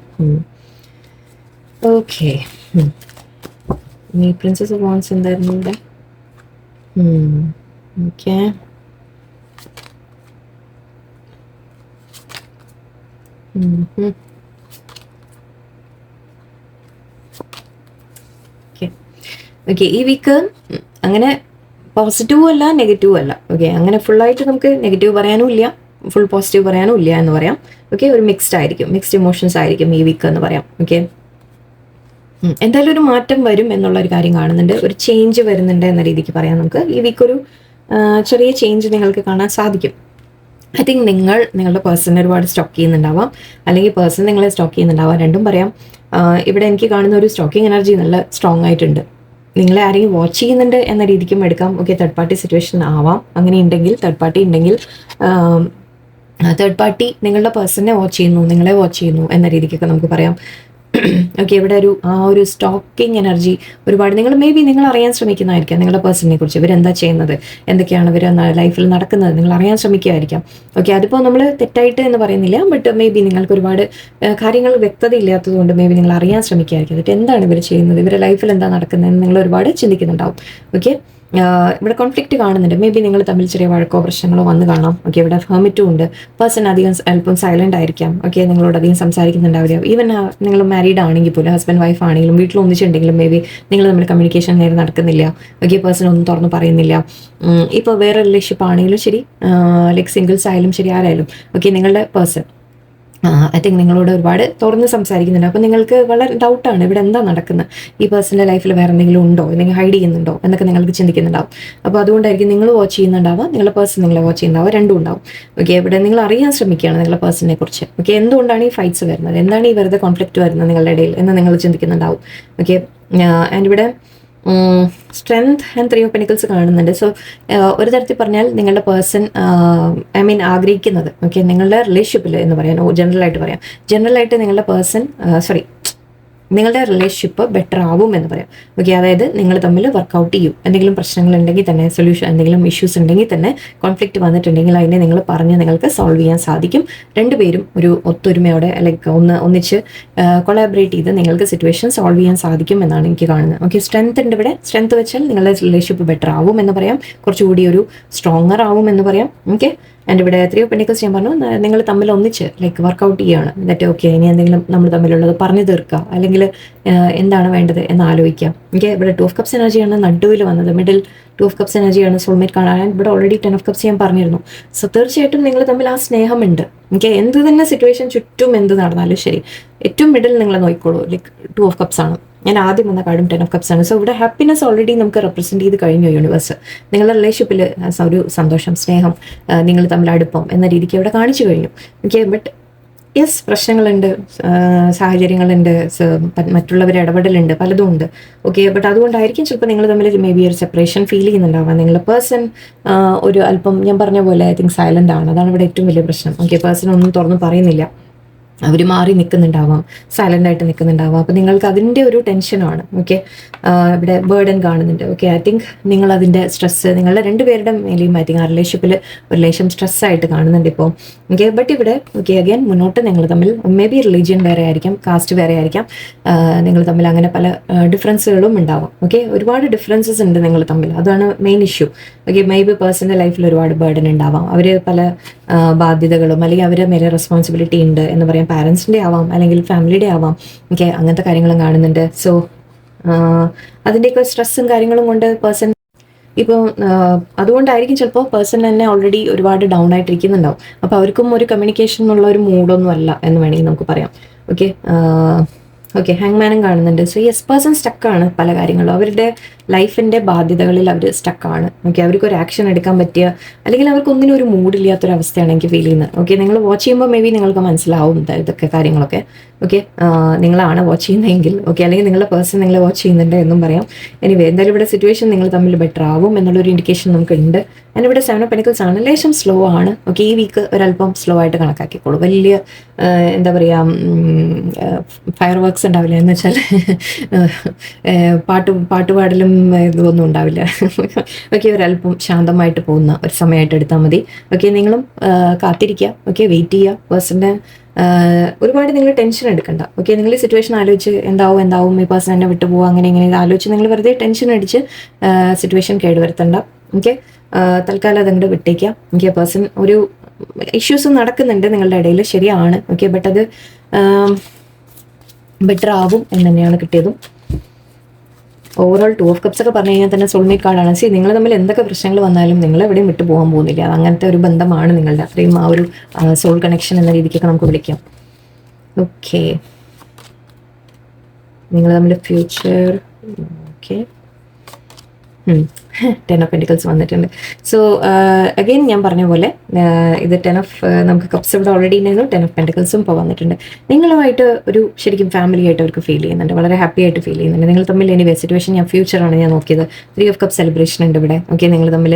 S1: Okay, ഈ പ്രിൻസസ് ഓഫ് വാൻസ് എന്തായിരുന്നു ഇവിടെ? ഓക്കെ, ഓക്കെ, ഈ വീക്ക് അങ്ങനെ പോസിറ്റീവും അല്ല നെഗറ്റീവും അല്ല. ഓക്കെ, അങ്ങനെ ഫുള്ളായിട്ട് നമുക്ക് നെഗറ്റീവ് പറയാനും ഇല്ല, ഫുൾ പോസിറ്റീവ് പറയാനും ഇല്ല എന്ന് പറയാം. ഓക്കെ, ഒരു മിക്സ്ഡ് ആയിരിക്കും, മിക്സ്ഡ് ഇമോഷൻസ് ആയിരിക്കും ഈ വീക്ക് എന്ന് പറയാം. ഓക്കെ, എന്തായാലും ഒരു മാറ്റം വരും എന്നുള്ള ഒരു കാര്യം കാണുന്നുണ്ട്, ഒരു ചേഞ്ച് വരുന്നുണ്ട് എന്ന രീതിക്ക് പറയാം നമുക്ക്. ഈ വീക്ക് ഒരു ചെറിയ ചേഞ്ച് നിങ്ങൾക്ക് കാണാൻ സാധിക്കും. ഐ തിങ്ക് നിങ്ങളുടെ പേഴ്സണിനെ ഒരുപാട് സ്റ്റോക്ക് ചെയ്യുന്നുണ്ടാവാം, അല്ലെങ്കിൽ പേഴ്സൺ നിങ്ങളെ സ്റ്റോക്ക് ചെയ്യുന്നുണ്ടാവാം, രണ്ടും പറയാം. ഇവിടെ എനിക്ക് കാണുന്ന ഒരു സ്റ്റോക്കിംഗ് എനർജി നല്ല സ്ട്രോങ് ആയിട്ടുണ്ട്. നിങ്ങളെ ആരെങ്കിലും വാച്ച് ചെയ്യുന്നുണ്ട് എന്ന രീതിക്കും എടുക്കാം. ഓക്കെ, തേർഡ് പാർട്ടി സിറ്റുവേഷൻ ആവാം. അങ്ങനെ ഉണ്ടെങ്കിൽ തേർഡ് പാർട്ടി ഉണ്ടെങ്കിൽ തേർഡ് പാർട്ടി നിങ്ങളുടെ പേഴ്സണിനെ വാച്ച് ചെയ്യുന്നു, നിങ്ങളെ വാച്ച് ചെയ്യുന്നു എന്ന രീതിക്കൊക്കെ നമുക്ക് പറയാം. ഓക്കെ, ഇവിടെ ഒരു സ്റ്റോക്കിംഗ് എനർജി ഒരുപാട് നിങ്ങൾ അറിയാൻ ശ്രമിക്കുന്നതായിരിക്കാം നിങ്ങളുടെ പേഴ്സണിനെ കുറിച്ച്. ഇവരെന്താ ചെയ്യുന്നത്, എന്തൊക്കെയാണ് ഇവർ ലൈഫിൽ നടക്കുന്നത്, നിങ്ങൾ അറിയാൻ ശ്രമിക്കുമായിരിക്കാം. ഓക്കെ, അതിപ്പോൾ നമ്മൾ തെറ്റായിട്ട് എന്ന് പറയുന്നില്ല, ബട്ട് മേ ബി നിങ്ങൾക്ക് ഒരുപാട് കാര്യങ്ങൾ വ്യക്തത ഇല്ലാത്തത് കൊണ്ട് മേ ബി നിങ്ങൾ അറിയാൻ ശ്രമിക്കുമായിരിക്കും. എന്നിട്ട് എന്താണ് ഇവർ ചെയ്യുന്നത്, ഇവരുടെ ലൈഫിൽ എന്താ നടക്കുന്നതെന്ന് നിങ്ങൾ ഒരുപാട് ചിന്തിക്കുന്നുണ്ടാവും. ഓക്കെ, ഇവിടെ കോൺഫ്ലിക്റ്റ് കാണുന്നുണ്ട്, മേ ബി നിങ്ങൾ തമ്മിൽ ചെറിയ വഴക്കോ പ്രശ്നങ്ങളോ വന്ന് കാണാം. ഓക്കെ, ഇവിടെ ഹെർമിറ്റും ഉണ്ട്, പേഴ്സൺ അധികം അല്പം സൈലന്റ് ആയിരിക്കാം. ഓക്കെ, നിങ്ങളോട് അധികം സംസാരിക്കുന്നുണ്ടാവില്ല. ഈവൻ നിങ്ങൾ മാരീഡ് ആണെങ്കിൽ പോലും, ഹസ്ബൻഡ് വൈഫ് ആണെങ്കിലും, വീട്ടിൽ ഒന്നിച്ചുണ്ടെങ്കിലും മേ ബി നിങ്ങൾ തമ്മിൽ കമ്മ്യൂണിക്കേഷൻ നേരെ നടക്കുന്നില്ല. ഓക്കെ, പേഴ്സൺ ഒന്നും തുറന്ന് പറയുന്നില്ല. ഇപ്പോൾ വേറെ റിലേഷൻഷിപ്പ് ആണെങ്കിലും ശരി, ലൈക്ക് സിംഗിൾസ് ആയാലും ശരി, ആരായാലും ഓക്കെ, നിങ്ങളുടെ പേഴ്സൺ ഐ തിങ്ക് നിങ്ങളോട് ഒരുപാട് തുറന്ന് സംസാരിക്കുന്നുണ്ട്. അപ്പോൾ നിങ്ങൾക്ക് വളരെ ഡൗട്ടാണ് ഇവിടെ എന്താ നടക്കുന്നത്, ഈ പേഴ്സണിൻ്റെ ലൈഫിൽ വേറെ എന്തെങ്കിലും ഉണ്ടോ, എന്തെങ്കിലും ഹൈഡ് ചെയ്യുന്നുണ്ടോ എന്നൊക്കെ നിങ്ങൾക്ക് ചിന്തിക്കുന്നുണ്ടാവും. അപ്പോൾ അതുകൊണ്ടായിരിക്കും നിങ്ങൾ വാച്ച് ചെയ്യുന്നുണ്ടാവുക, നിങ്ങളുടെ പേഴ്സൺ നിങ്ങളെ വാച്ച് ചെയ്യുന്നുണ്ടാവുക, രണ്ടും ഉണ്ടാവും. ഓക്കെ, ഇവിടെ നിങ്ങൾ അറിയാൻ ശ്രമിക്കുകയാണ് നിങ്ങളുടെ പേഴ്സണിനെ കുറിച്ച്. ഓക്കെ, എന്തുകൊണ്ടാണ് ഈ ഫൈറ്റ്സ് വരുന്നത്, എന്താണ് ഈ വെറുതെ കോൺഫ്ലിക്റ്റ് വരുന്നത് നിങ്ങളുടെ ഇടയിൽ എന്ന് നിങ്ങൾ ചിന്തിക്കുന്നുണ്ടാവും. ഓക്കെ, ആൻഡ് ഇവിടെ സ്ട്രെങ്ത് ആൻഡ് 3 of Pentacles കാണുന്നുണ്ട്. സോ ഒരു തരത്തിൽ പറഞ്ഞാൽ നിങ്ങളുടെ പേഴ്സൺ ആഗ്രഹിക്കുന്നത്, ഓക്കെ, നിങ്ങളുടെ റിലേഷൻഷിപ്പിൽ എന്ന് പറയാൻ ജനറലായിട്ട് പറയാം, ജനറലായിട്ട് നിങ്ങളുടെ പേഴ്സൺ നിങ്ങളുടെ റിലേഷൻഷിപ്പ് ബെറ്റർ ആവും എന്ന് പറയാം. ഓക്കെ, അതായത് നിങ്ങൾ തമ്മിൽ വർക്കൗട്ട് ചെയ്യും. എന്തെങ്കിലും പ്രശ്നങ്ങൾ ഉണ്ടെങ്കിൽ തന്നെ, സൊല്യൂഷൻ എന്തെങ്കിലും ഇഷ്യൂസ് ഉണ്ടെങ്കിൽ തന്നെ, കോൺഫ്ലിക്റ്റ് വന്നിട്ടുണ്ടെങ്കിൽ അതിനെ നിങ്ങൾ പറഞ്ഞ് നിങ്ങൾക്ക് സോൾവ് ചെയ്യാൻ സാധിക്കും. രണ്ടുപേരും ഒരു ഒത്തൊരുമയോടെ ലൈക്ക് ഒന്നിച്ച് കൊളാബറേറ്റ് ചെയ്ത് നിങ്ങൾക്ക് സിറ്റുവേഷൻ സോൾവ് ചെയ്യാൻ സാധിക്കും എന്നാണ് എനിക്ക് കാണുന്നത്. ഓക്കെ, സ്ട്രെങ്ത് ഉണ്ട് ഇവിടെ. സ്ട്രെങ്ത് വെച്ചാൽ നിങ്ങളുടെ റിലേഷൻഷിപ്പ് ബെറ്റർ ആവും എന്ന് പറയാം, കുറച്ചുകൂടി ഒരു സ്ട്രോങ്ങർ ആവും എന്ന് പറയാം. ഓക്കെ, ആൻഡ് ഇവിടെ 3 of Pentacles ഞാൻ പറഞ്ഞു, നിങ്ങൾ തമ്മിൽ ഒന്നിച്ച് ലൈക്ക് വർക്കൗട്ട് ചെയ്യുകയാണ്. എന്നിട്ട് ഓക്കെ, ഇനി എന്തെങ്കിലും നമ്മൾ തമ്മിലുള്ളത് പറഞ്ഞു തീർക്കുക, അല്ലെങ്കിൽ എന്താണ് വേണ്ടത് എന്ന് ആലോചിക്കാം. ഓക്കെ, ഇവിടെ 2 of Cups എനർജിയാണ് നടുവിൽ വന്നത്, മിഡിൽ 2 of Cups എനർജിയാണ് സോൾമേറ്റ് കാണാൻ. ഇവിടെ ഓൾറെഡി 10 of Cups ഞാൻ പറഞ്ഞിരുന്നു. സോ തീർച്ചയായിട്ടും നിങ്ങൾ തമ്മിൽ ആ സ്നേഹമുണ്ട്. ഓക്കെ, എന്ത് തന്നെ സിറ്റുവേഷൻ ചുറ്റും എന്ത് നടന്നാലും ശരി, ഏറ്റവും മിഡിൽ നിങ്ങളെ നോക്കിക്കോളൂ, ലൈക്ക് 2 of Cups ആണ്. ഞാൻ ആദ്യം വന്ന കാർഡും 10 of Cups ആണ്. സോ ഇവിടെ ഹാപ്പിനെസ് ഓൾറെഡി നമുക്ക് റെപ്രസെൻറ്റ് ചെയ്ത് കഴിഞ്ഞു യൂണിവേഴ്സ്. നിങ്ങളുടെ റിലേഷൻഷിപ്പിൽ ഒരു സന്തോഷം, സ്നേഹം, നിങ്ങൾ തമ്മിൽ അടുപ്പം എന്ന രീതിക്ക് ഇവിടെ കാണിച്ചു കഴിഞ്ഞു. ഓക്കെ, ബട്ട് യെസ്, പ്രശ്നങ്ങളുണ്ട്, സാഹചര്യങ്ങളുണ്ട്, മറ്റുള്ളവരുടെ ഇടപെടലുണ്ട്, പലതും ഉണ്ട്. ഓക്കെ, ബട്ട് അതുകൊണ്ടായിരിക്കും ചിലപ്പോൾ നിങ്ങൾ തമ്മിൽ മേ ബി ഒരു സെപ്പറേഷൻ ഫീൽ ചെയ്യുന്നുണ്ടാവാം. നിങ്ങളുടെ പേഴ്സൺ ഒരു അല്പം ഞാൻ പറഞ്ഞ പോലെ ഐ തിങ്ക് സൈലൻ്റ് ആണ്. അതാണ് ഇവിടെ ഏറ്റവും വലിയ പ്രശ്നം. ഓക്കെ, പേഴ്സൺ ഒന്നും തുറന്ന് പറയുന്നില്ല, അവർ മാറി നിൽക്കുന്നുണ്ടാവാം, സൈലൻ്റ് ആയിട്ട് നിൽക്കുന്നുണ്ടാവാം. അപ്പോൾ നിങ്ങൾക്ക് അതിൻ്റെ ഒരു ടെൻഷനാണ്. ഓക്കെ, ഇവിടെ ബേർഡൻ കാണുന്നുണ്ട്. ഓക്കെ, ഐ തിങ്ക് നിങ്ങൾ അതിൻ്റെ സ്ട്രെസ്സ് നിങ്ങളുടെ രണ്ടുപേരുടെ മേലെയും ഐ തിങ്ക് ആ റിലേഷൻ സ്ട്രെസ്സായിട്ട് കാണുന്നുണ്ട് ഇപ്പോൾ. ഓക്കെ, ബട്ട് ഇവിടെ ഓക്കെ അഗൈൻ മുന്നോട്ട് നിങ്ങൾ തമ്മിൽ മേ ബി റിലീജിയൻ വേറെ ആയിരിക്കാം, കാസ്റ്റ് വേറെ ആയിരിക്കാം, നിങ്ങൾ തമ്മിൽ അങ്ങനെ പല ഡിഫറൻസുകളും ഉണ്ടാവാം. ഓക്കെ, ഒരുപാട് ഡിഫറൻസസ് ഉണ്ട് നിങ്ങൾ തമ്മിൽ, അതാണ് main issue. Okay, maybe പേഴ്സൻ്റെ ലൈഫിൽ ഒരുപാട് ബേർഡൻ ഉണ്ടാവാം, അവർ പല ബാധ്യതകളും അല്ലെങ്കിൽ അവരുടെ മേലെ റെസ്പോൺസിബിലിറ്റി ഉണ്ട് എന്ന് പറയാം. പാരൻസിൻ്റെ ആവാം, അല്ലെങ്കിൽ ഫാമിലിയുടെ ആവാം. ഓക്കെ, അങ്ങനത്തെ കാര്യങ്ങളും കാണുന്നുണ്ട്. സോ അതിൻ്റെയൊക്കെ സ്ട്രെസ്സും കാര്യങ്ങളും കൊണ്ട് പേഴ്സൺ ഇപ്പോൾ അതുകൊണ്ടായിരിക്കും ചിലപ്പോൾ പേഴ്സൺ തന്നെ ഓൾറെഡി ഒരുപാട് ഡൗൺ ആയിട്ടിരിക്കുന്നുണ്ടാവും. അപ്പോൾ അവർക്കും ഒരു കമ്മ്യൂണിക്കേഷൻ എന്നുള്ള ഒരു മൂഡൊന്നും അല്ല എന്ന് വേണമെങ്കിൽ നമുക്ക് പറയാം. ഓക്കെ, ഓക്കെ, ഹാങ്മാനും കാണുന്നുണ്ട്. സോ യെസ്, പേഴ്സൺ സ്റ്റക്കാണ് പല കാര്യങ്ങളും. അവരുടെ ലൈഫിൻ്റെ ബാധ്യതകളിൽ അവർ സ്റ്റക്കാണ്. ഓക്കെ, അവർക്കൊരു ആക്ഷൻ എടുക്കാൻ പറ്റിയ, അല്ലെങ്കിൽ അവർക്ക് ഒന്നിനും ഒരു മൂഡില്ലാത്തൊരവസ്ഥയാണ് എനിക്ക് ഫീൽ ചെയ്യുന്നത്. ഓക്കെ, നിങ്ങൾ വാച്ച് ചെയ്യുമ്പോൾ മേ ബി നിങ്ങൾക്ക് മനസ്സിലാവും ഇതൊക്കെ കാര്യങ്ങളൊക്കെ. ഓക്കെ, നിങ്ങളാണ് വാച്ച് ചെയ്യുന്നതെങ്കിൽ, ഓക്കെ, അല്ലെങ്കിൽ നിങ്ങളുടെ പേഴ്സൺ നിങ്ങളെ വാച്ച് ചെയ്യുന്നുണ്ട് എന്നും പറയാം. എനിവേ, എന്തായാലും ഇവിടെ സിറ്റുവേഷൻ നിങ്ങൾ തമ്മിൽ ബെറ്റർ ആവും എന്നുള്ളൊരു ഇൻഡിക്കേഷൻ നമുക്കുണ്ട്. ആൻഡ് ഇവിടെ 7 ഓഫ് പെന്റിക്കിൾസ് ആണ്, ലേശം സ്ലോ ആണ്. ഓക്കെ, ഈ വീക്ക് ഒരല്പം സ്ലോ ആയിട്ട് കണക്കാക്കിക്കോളൂ. വലിയ എന്താ പറയുക, ഫയർ വർക്ക്സ് ഉണ്ടാവില്ല എന്ന് വെച്ചാൽ പാട്ടുപാടലും ഇതൊന്നും ഉണ്ടാവില്ല. ഓക്കെ, ഒരല്പം ശാന്തമായിട്ട് പോകുന്ന ഒരു സമയമായിട്ട് എടുത്താൽ മതി. ഓക്കെ, നിങ്ങളും കാത്തിരിക്കുക. ഓക്കെ, വെയിറ്റ് ചെയ്യുക. പേഴ്സൻ്റെ ഒരുപാട് നിങ്ങൾ ടെൻഷൻ എടുക്കണ്ട. ഓക്കെ, നിങ്ങൾ ഈ സിറ്റുവേഷൻ ആലോചിച്ച് എന്താവും ഈ പേഴ്സൺ എന്നെ വിട്ടു പോകുക, അങ്ങനെ ഇങ്ങനെ ആലോചിച്ച് നിങ്ങൾ വെറുതെ ടെൻഷൻ അടിച്ച് സിറ്റുവേഷൻ കേടുവരുത്തണ്ട. ഓക്കെ, തൽക്കാലം അതങ്ങോട്ട് വിട്ടേക്കാം. ഓക്കെ, പേഴ്സൺ ഒരു ഇഷ്യൂസ് നടക്കുന്നുണ്ട് നിങ്ങളുടെ ഇടയിൽ, ശരിയാണ്. ഓക്കെ, ബട്ട് അത് ബെറ്റർ ആവും എന്ന് തന്നെയാണ് കിട്ടിയതും. ഓവറോൾ 2 ഓഫ് കപ്സ് ഒക്കെ പറഞ്ഞു കഴിഞ്ഞാൽ തന്നെ സോൾമേറ്റ് കാർഡാണ്. സി, നിങ്ങൾ തമ്മിൽ എന്തൊക്കെ പ്രശ്നങ്ങൾ വന്നാലും നിങ്ങൾ എവിടെയും വിട്ടു പോകാൻ പോകുന്നില്ല. അങ്ങനത്തെ ഒരു ബന്ധമാണ് നിങ്ങളുടെ. അത്രയും ആ ഒരു സോൾ കണക്ഷൻ എന്ന രീതിക്കൊക്കെ നമുക്ക് വിളിക്കാം. ഓക്കെ, നിങ്ങൾ തമ്മിൽ ഫ്യൂച്ചർ. ഓക്കെ, 10 ഓഫ് പെന്റിക്കിൾസ് വന്നിട്ടുണ്ട്. സോ അഗെയിൻ ഞാൻ പറഞ്ഞ പോലെ ഇത് 10 ഓഫ് നമുക്ക് കപ്സ് ഇവിടെ ഓൾറെഡി ഉണ്ടായിരുന്നു. 10 ഓഫ് പെന്റിക്കിൾസും ഇപ്പോൾ വന്നിട്ടുണ്ട്. നിങ്ങളുമായിട്ട് ഒരു ശരിക്കും ഫാമിലി ആയിട്ട് അവർക്ക് ഫീൽ ചെയ്യുന്നുണ്ട്, വളരെ ഹാപ്പി ആയിട്ട് ഫീൽ ചെയ്യുന്നുണ്ട്. നിങ്ങൾ തമ്മിൽ എനിവേ സിറ്റുവേഷൻ ഞാൻ ഫ്യൂച്ചറാണ് ഞാൻ നോക്കിയത്. 3 ഓഫ് കപ്പ് സെലിബ്രേഷൻ ഉണ്ട് ഇവിടെ. ഓക്കെ, നിങ്ങൾ തമ്മിൽ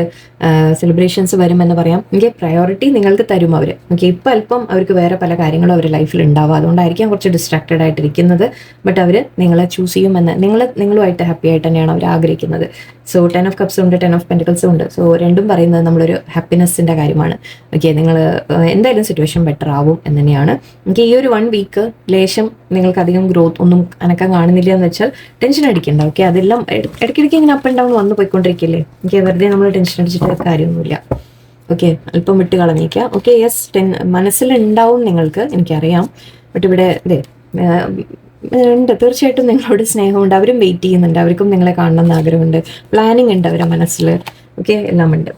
S1: സെലിബ്രേഷൻസ് വരുമെന്ന് പറയാം. ഓക്കെ, പ്രയോറിറ്റി നിങ്ങൾക്ക് തരും അവർ. ഓക്കെ, ഇപ്പം അല്പം അവർക്ക് വേറെ പല കാര്യങ്ങളും അവരുടെ ലൈഫിൽ ഉണ്ടാവുക, അതുകൊണ്ടായിരിക്കാം കുറച്ച് ഡിസ്ട്രാക്റ്റഡ് ആയിട്ടിരിക്കുന്നത്. ബട്ട് അവർ നിങ്ങളെ ചൂസ് ചെയ്യുമെന്ന്, നിങ്ങളുമായിട്ട് ഹാപ്പി ആയിട്ട് തന്നെയാണ് അവർ ആഗ്രഹിക്കുന്നത്. സോ 10 ഓഫ് കപ്സും ഉണ്ട്, 10 ഓഫ് പെന്റിക്കിൾസും ഉണ്ട്. സോ രണ്ടും പറയുന്നത് നമ്മളൊരു ഹാപ്പിനെസ്സിൻ്റെ കാര്യമാണ്. ഓക്കെ, നിങ്ങൾ എന്തായാലും സിറ്റുവേഷൻ ബെറ്റർ ആവും എന്ന് തന്നെയാണ്. എനിക്ക് ഈ ഒരു 1 വീക്ക് ലേശം നിങ്ങൾക്ക് അധികം ഗ്രോത്ത് ഒന്നും അനക്കം കാണുന്നില്ല എന്ന് വെച്ചാൽ ടെൻഷൻ അടിക്കണ്ട. ഓക്കെ, അതെല്ലാം ഇടയ്ക്കിടയ്ക്ക് ഇങ്ങനെ അപ്പ് ആൻഡ് ഡൗൺ വന്ന് പോയിക്കൊണ്ടിരിക്കില്ലേ. ഓക്കെ, വെറുതെ നമ്മൾ ടെൻഷൻ അടിച്ചിട്ട് കാര്യമൊന്നുമില്ല. ഓക്കെ, അല്പം വിട്ട് കളഞ്ഞേക്കുക. ഓക്കെ, യെസ്, മനസ്സിലുണ്ടാവും നിങ്ങൾക്ക്, എനിക്കറിയാം. ബട്ട് ഇവിടെ ഇതേ ഉണ്ട്, തീർച്ചയായിട്ടും നിങ്ങളോട് സ്നേഹമുണ്ട്. അവരും വെയിറ്റ് ചെയ്യുന്നുണ്ട്, അവർക്കും നിങ്ങളെ കാണണമെന്ന് ആഗ്രഹമുണ്ട്, പ്ലാനിങ് ഉണ്ട് അവരുടെ മനസ്സിൽ. ഓക്കെ, എല്ലാം ഉണ്ട്.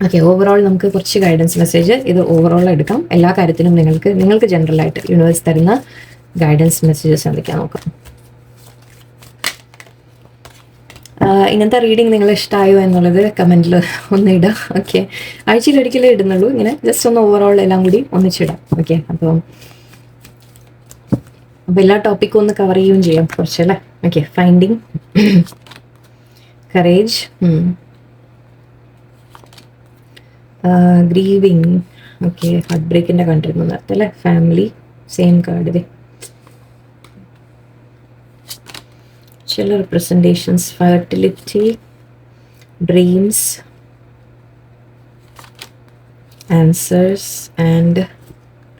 S1: ഓക്കെ, ഓവറോൾ നമുക്ക് കുറച്ച് ഗൈഡൻസ് മെസ്സേജ് ഇത് ഓവറോൾ എടുക്കാം. എല്ലാ കാര്യത്തിലും നിങ്ങൾക്ക് ജനറലായിട്ട് യൂണിവേഴ്സ് തരുന്ന ഗൈഡൻസ് മെസ്സേജസ് എന്തൊക്കെയാ നോക്കാം. ഇങ്ങനത്തെ റീഡിങ് നിങ്ങൾ ഇഷ്ടമായോ എന്നുള്ളത് കമൻറ്റിൽ ഒന്ന് ഇടാം. ഓക്കെ, ആഴ്ചയിൽ ഒരിക്കലേ ഇടുന്നുള്ളൂ, ഇങ്ങനെ ജസ്റ്റ് ഒന്ന് ഓവറോൾ എല്ലാം കൂടി ഒന്നിച്ചിടാം. ഓക്കെ, അപ്പോൾ എല്ലാ ടോപ്പിക്കും ഒന്ന് കവർ ചെയ്യുകയും ചെയ്യാം കുറച്ചല്ലേ. Okay, finding, courage, grieving. Okay, heart ബ്രേക്കിൻ്റെ കണ്ടിരുന്നു നേരത്തെ അല്ലേ. Family, same card. ഇതേ ചില representations, fertility, dreams, answers and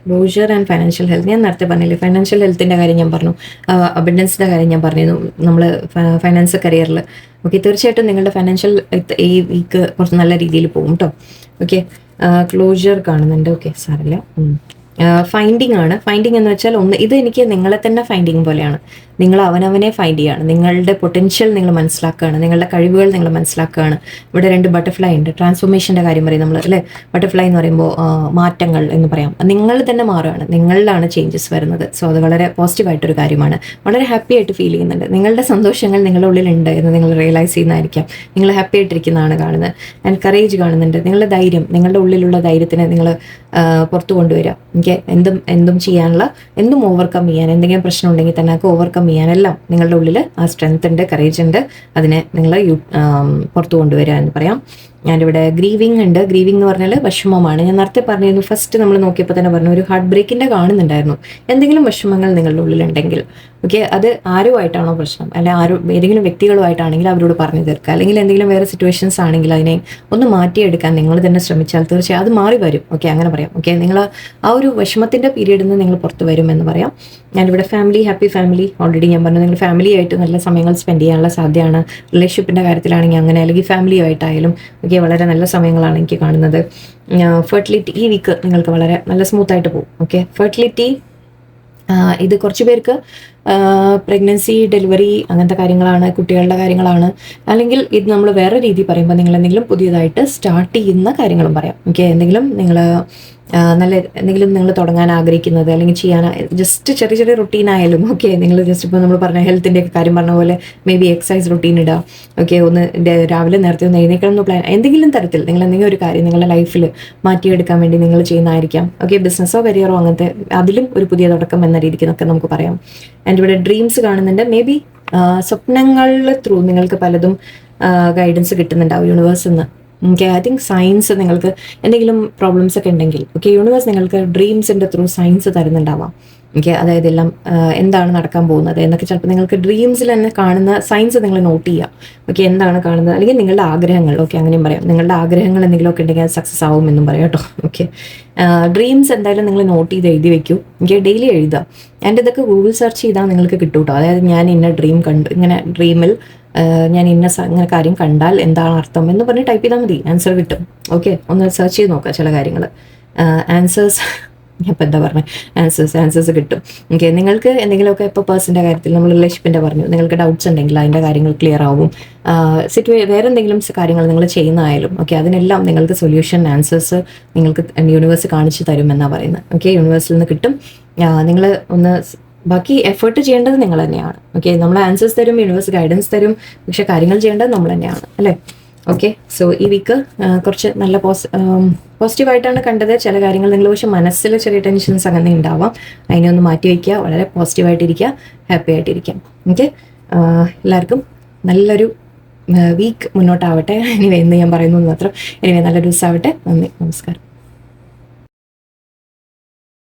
S1: closure and financial health. ഞാൻ നേരത്തെ പറഞ്ഞില്ലേ, ഫൈനാൻഷ്യൽ ഹെൽത്തിൻ്റെ കാര്യം ഞാൻ പറഞ്ഞു, അബൻഡൻസിൻ്റെ കാര്യം ഞാൻ പറഞ്ഞിരുന്നു. നമ്മൾ ഫൈനാൻസ് കരിയറിൽ. ഓക്കെ, തീർച്ചയായിട്ടും നിങ്ങളുടെ ഫൈനാൻഷ്യൽ ഈ വീക്ക് കുറച്ച് നല്ല രീതിയിൽ പോകും കേട്ടോ. ഓക്കെ, ക്ലോഷർ കാണുന്നുണ്ട്. ഓക്കെ, സാരമില്ല. ഫൈൻഡിങ് ആണ്. ഫൈൻഡിങ് എന്ന് വെച്ചാൽ ഇത് എനിക്ക് നിങ്ങളെ തന്നെ ഫൈൻഡിങ് പോലെയാണ്. നിങ്ങൾ അവനവനെ ഫൈൻഡ് ചെയ്യുകയാണ്, നിങ്ങളുടെ പൊട്ടൻഷ്യൽ നിങ്ങൾ മനസ്സിലാക്കുകയാണ്, നിങ്ങളുടെ കഴിവുകൾ നിങ്ങൾ മനസ്സിലാക്കുകയാണ്. ഇവിടെ 2 ബട്ടർഫ്ലൈ ഉണ്ട്. ട്രാൻസ്ഫോർമേഷൻ്റെ കാര്യം പറയും നമ്മൾ അല്ലേ. ബട്ടർഫ്ലൈ എന്ന് പറയുമ്പോൾ മാറ്റങ്ങൾ എന്ന് പറയാം. നിങ്ങൾ തന്നെ മാറുകയാണ്, നിങ്ങളിലാണ് ചേഞ്ചസ് വരുന്നത്. സോ അത് വളരെ പോസിറ്റീവായിട്ടൊരു കാര്യമാണ്. വളരെ ഹാപ്പി ആയിട്ട് ഫീൽ ചെയ്യുന്നുണ്ട്. നിങ്ങളുടെ സന്തോഷങ്ങൾ നിങ്ങളുടെ ഉള്ളിലുണ്ട് എന്ന് നിങ്ങൾ റിയലൈസ് ചെയ്യുന്നതായിരിക്കാം. നിങ്ങൾ ഹാപ്പി ആയിട്ടിരിക്കുന്നതാണ് കാണുന്നത്. ആൻഡ് കറേജ് കാണുന്നുണ്ട്. നിങ്ങളുടെ ധൈര്യം, നിങ്ങളുടെ ഉള്ളിലുള്ള ധൈര്യത്തിനെ നിങ്ങൾ പുറത്തു കൊണ്ടുവരിക. എനിക്ക് എന്തും ചെയ്യാനുള്ള, എന്തും ഓവർകം ചെയ്യാൻ, എന്തെങ്കിലും പ്രശ്നം ഉണ്ടെങ്കിൽ തന്നെ ഒക്കെ ഓവർകം ചെയ്യാനെല്ലാം നിങ്ങളുടെ ഉള്ളിൽ ആ സ്ട്രെങ്ത് ഉണ്ട്, കറേജ് ഉണ്ട്. അതിനെ നിങ്ങൾ പുറത്തു കൊണ്ടുവരിക എന്ന് പറയാം. ഞാനിവിടെ ഗ്രീവിങ് ഉണ്ട്. ഗ്രീവിങ് എന്ന് പറഞ്ഞാൽ വിഷമമാണ്. ഞാൻ നേരത്തെ പറഞ്ഞിരുന്നു, ഫസ്റ്റ് നമ്മൾ നോക്കിയപ്പോൾ തന്നെ പറഞ്ഞു, ഒരു ഹാർട്ട് ബ്രേക്കിൻ്റെ കാണുന്നുണ്ടായിരുന്നു. എന്തെങ്കിലും വിഷമങ്ങൾ നിങ്ങളുടെ ഉള്ളിലുണ്ടെങ്കിൽ, ഓക്കെ, അത് ആരുമായിട്ടാണോ പ്രശ്നം, അല്ലെങ്കിൽ ഏതെങ്കിലും വ്യക്തികളുമായിട്ടാണെങ്കിൽ അവരോട് പറഞ്ഞു തീർക്കുക, അല്ലെങ്കിൽ എന്തെങ്കിലും വേറെ സിറ്റുവേഷൻസ് ആണെങ്കിൽ അതിനെ ഒന്ന് മാറ്റിയെടുക്കാൻ നിങ്ങൾ തന്നെ ശ്രമിച്ചാൽ തീർച്ചയായും അത് മാറി വരും. ഓക്കെ, അങ്ങനെ പറയാം. ഓക്കെ, നിങ്ങൾ ആ ഒരു വിഷമത്തിൻ്റെ പീരീഡിൽ നിന്ന് നിങ്ങൾ പുറത്ത് വരും എന്ന് പറയാം. ഞാനിവിടെ ഫാമിലി, ഹാപ്പി ഫാമിലി ഓൾറെഡി ഞാൻ പറഞ്ഞു, നിങ്ങൾ ഫാമിലി ആയിട്ട് നല്ല സമയങ്ങൾ സ്പെൻഡ് ചെയ്യാനുള്ള സാധ്യതയാണ്. റിലേഷൻഷിപ്പിൻ്റെ കാര്യത്തിലാണെങ്കിൽ അങ്ങനെ, അല്ലെങ്കിൽ ഫാമിലിയുമായിട്ടായാലും ഓക്കെ, വളരെ നല്ല സമയങ്ങളാണ് എനിക്ക് കാണുന്നത്. ഫെർട്ടിലിറ്റി ഈ വീക്ക് നിങ്ങൾക്ക് വളരെ നല്ല സ്മൂത്തായിട്ട് പോകും. ഓക്കെ, ഫെർട്ടിലിറ്റി, ഇത് കുറച്ച് പേർക്ക് പ്രഗ്നൻസി, ഡെലിവറി അങ്ങനത്തെ കാര്യങ്ങളാണ്, കുട്ടികളുടെ കാര്യങ്ങളാണ്. അല്ലെങ്കിൽ ഇത് നമ്മൾ വേറെ രീതി പറയുമ്പോൾ നിങ്ങൾ എന്തെങ്കിലും പുതിയതായിട്ട് സ്റ്റാർട്ട് ചെയ്യുന്ന കാര്യങ്ങളും പറയാം. ഓക്കെ, എന്തെങ്കിലും നിങ്ങൾ നല്ല എന്തെങ്കിലും നിങ്ങൾ തുടങ്ങാൻ ആഗ്രഹിക്കുന്നത് അല്ലെങ്കിൽ ചെയ്യാൻ ജസ്റ്റ് ചെറിയ ചെറിയ റുട്ടീൻ ആയാലും ഓക്കെ, നിങ്ങൾ ജസ്റ്റ് ഇപ്പോൾ നമ്മൾ പറഞ്ഞ ഹെൽത്തിൻ്റെ ഒക്കെ കാര്യം പറഞ്ഞ പോലെ മേ ബി എക്സസൈസ് റുട്ടീൻ ഇടുക. ഓക്കെ, ഒന്ന് രാവിലെ നേരത്തെ ഒന്ന് എഴുന്നേക്കണം പ്ലാൻ, എന്തെങ്കിലും തരത്തിൽ നിങ്ങൾ എന്തെങ്കിലും ഒരു കാര്യം നിങ്ങളുടെ ലൈഫിൽ മാറ്റിയെടുക്കാൻ വേണ്ടി നിങ്ങൾ ചെയ്യുന്നതായിരിക്കാം. ഓക്കെ, ബിസിനസ്സോ കരിയറോ അങ്ങനത്തെ അതിലും ഒരു പുതിയ തുടക്കം എന്ന രീതിക്ക് എന്നൊക്കെ നമുക്ക് പറയാം. ആൻഡ് ഇവിടെ ഡ്രീംസ് കാണുന്നുണ്ട്. മേ ബി സ്വപ്നങ്ങളിൽ ത്രൂ നിങ്ങൾക്ക് പലതും ഗൈഡൻസ് കിട്ടുന്നുണ്ടാവും യൂണിവേഴ്സിൽ നിന്ന്. ഓക്കെ, ഐ തിങ്ക് സയൻസ് നിങ്ങൾക്ക് എന്തെങ്കിലും പ്രോബ്ലംസ് ഒക്കെ ഉണ്ടെങ്കിൽ ഓക്കെ, യൂണിവേഴ്സ് നിങ്ങൾക്ക് ഡ്രീംസിൻ്റെ ത്രൂ സയൻസ് തരുന്നുണ്ടാവാം. ഓക്കെ, അതായത് എല്ലാം എന്താണ് നടക്കാൻ പോകുന്നത് എന്നൊക്കെ ചിലപ്പോൾ നിങ്ങൾക്ക് ഡ്രീംസിൽ തന്നെ കാണുന്ന സയൻസ് നിങ്ങൾ നോട്ട് ചെയ്യുക. ഓക്കെ, എന്താണ് കാണുന്നത്, അല്ലെങ്കിൽ നിങ്ങളുടെ ആഗ്രഹങ്ങൾ. ഓക്കെ, അങ്ങനെയും പറയാം. നിങ്ങളുടെ ആഗ്രഹങ്ങൾ എന്തെങ്കിലുമൊക്കെ ഉണ്ടെങ്കിൽ അത് സക്സസ് ആവും എന്നും പറയാം കേട്ടോ. ഓക്കെ, ഡ്രീംസ് എന്തായാലും നിങ്ങൾ നോട്ട് ചെയ്ത് എഴുതി വെക്കൂ. ഓക്കെ, ഡെയിലി എഴുതുക. എൻ്റെ ഇതൊക്കെ ഗൂഗിൾ സെർച്ച് ചെയ്താൽ നിങ്ങൾക്ക് കിട്ടും കേട്ടോ. അതായത് ഞാൻ ഇന്ന ഡ്രീം കണ്ടു, ഇങ്ങനെ ഡ്രീമിൽ ഞാൻ ഇങ്ങനെ കാര്യം കണ്ടാൽ എന്താണ് അർത്ഥം എന്ന് പറഞ്ഞ് ടൈപ്പ് ചെയ്താൽ മതി, ആൻസർ കിട്ടും. ഓക്കെ, ഒന്ന് സെർച്ച് ചെയ്ത് നോക്കുക ചില കാര്യങ്ങൾ, ആൻസേഴ്സ്. ഞാൻ ഇപ്പം എന്താ പറഞ്ഞത്, ആൻസേഴ്സ് കിട്ടും. ഓക്കെ, നിങ്ങൾക്ക് എന്തെങ്കിലുമൊക്കെ ഇപ്പോൾ പേഴ്സൻ്റെ കാര്യത്തിൽ നമ്മൾ റിലേഷൻഷിപ്പിൻ്റെ പറഞ്ഞു, നിങ്ങൾക്ക് ഡൗട്ട്സ് ഉണ്ടെങ്കിൽ അതിൻ്റെ കാര്യങ്ങൾ ക്ലിയർ ആവും. വേറെ എന്തെങ്കിലും കാര്യങ്ങൾ നിങ്ങൾ ചെയ്യുന്നതായാലും ഓക്കെ, അതിനെല്ലാം നിങ്ങൾക്ക് സൊല്യൂഷൻ, ആൻസേഴ്സ് നിങ്ങൾക്ക് യൂണിവേഴ്സ് കാണിച്ചു തരുമെന്നാണ് പറയുന്നത്. ഓക്കെ, യൂണിവേഴ്സിൽ നിന്ന് കിട്ടും. നിങ്ങൾ ഒന്ന് ബാക്കി എഫേർട്ട് ചെയ്യേണ്ടത് നിങ്ങൾ തന്നെയാണ്. ഓക്കെ, നമ്മൾ ആൻസേഴ്സ് തരും, യൂണിവേഴ്സ് ഗൈഡൻസ് തരും, പക്ഷെ കാര്യങ്ങൾ ചെയ്യേണ്ടത് നമ്മൾ തന്നെയാണ് അല്ലേ. ഓക്കെ, സോ ഈ വീക്ക് കുറച്ച് നല്ല പോസിറ്റീവായിട്ടാണ് കണ്ടത്. ചില കാര്യങ്ങൾ നിങ്ങൾ പക്ഷെ മനസ്സിൽ ചെറിയ ടെൻഷൻസ് അങ്ങനെ ഉണ്ടാവാം, അതിനെ ഒന്ന് മാറ്റി വയ്ക്കുക, വളരെ പോസിറ്റീവായിട്ടിരിക്കുക, ഹാപ്പി ആയിട്ടിരിക്കാം. ഓക്കെ, എല്ലാവർക്കും നല്ലൊരു വീക്ക് മുന്നോട്ടാവട്ടെ. ഇനി എന്ന് ഞാൻ പറയുന്നത് മാത്രം. ഇനി നല്ലൊരു ദിവസമാവട്ടെ. നന്ദി, നമസ്കാരം.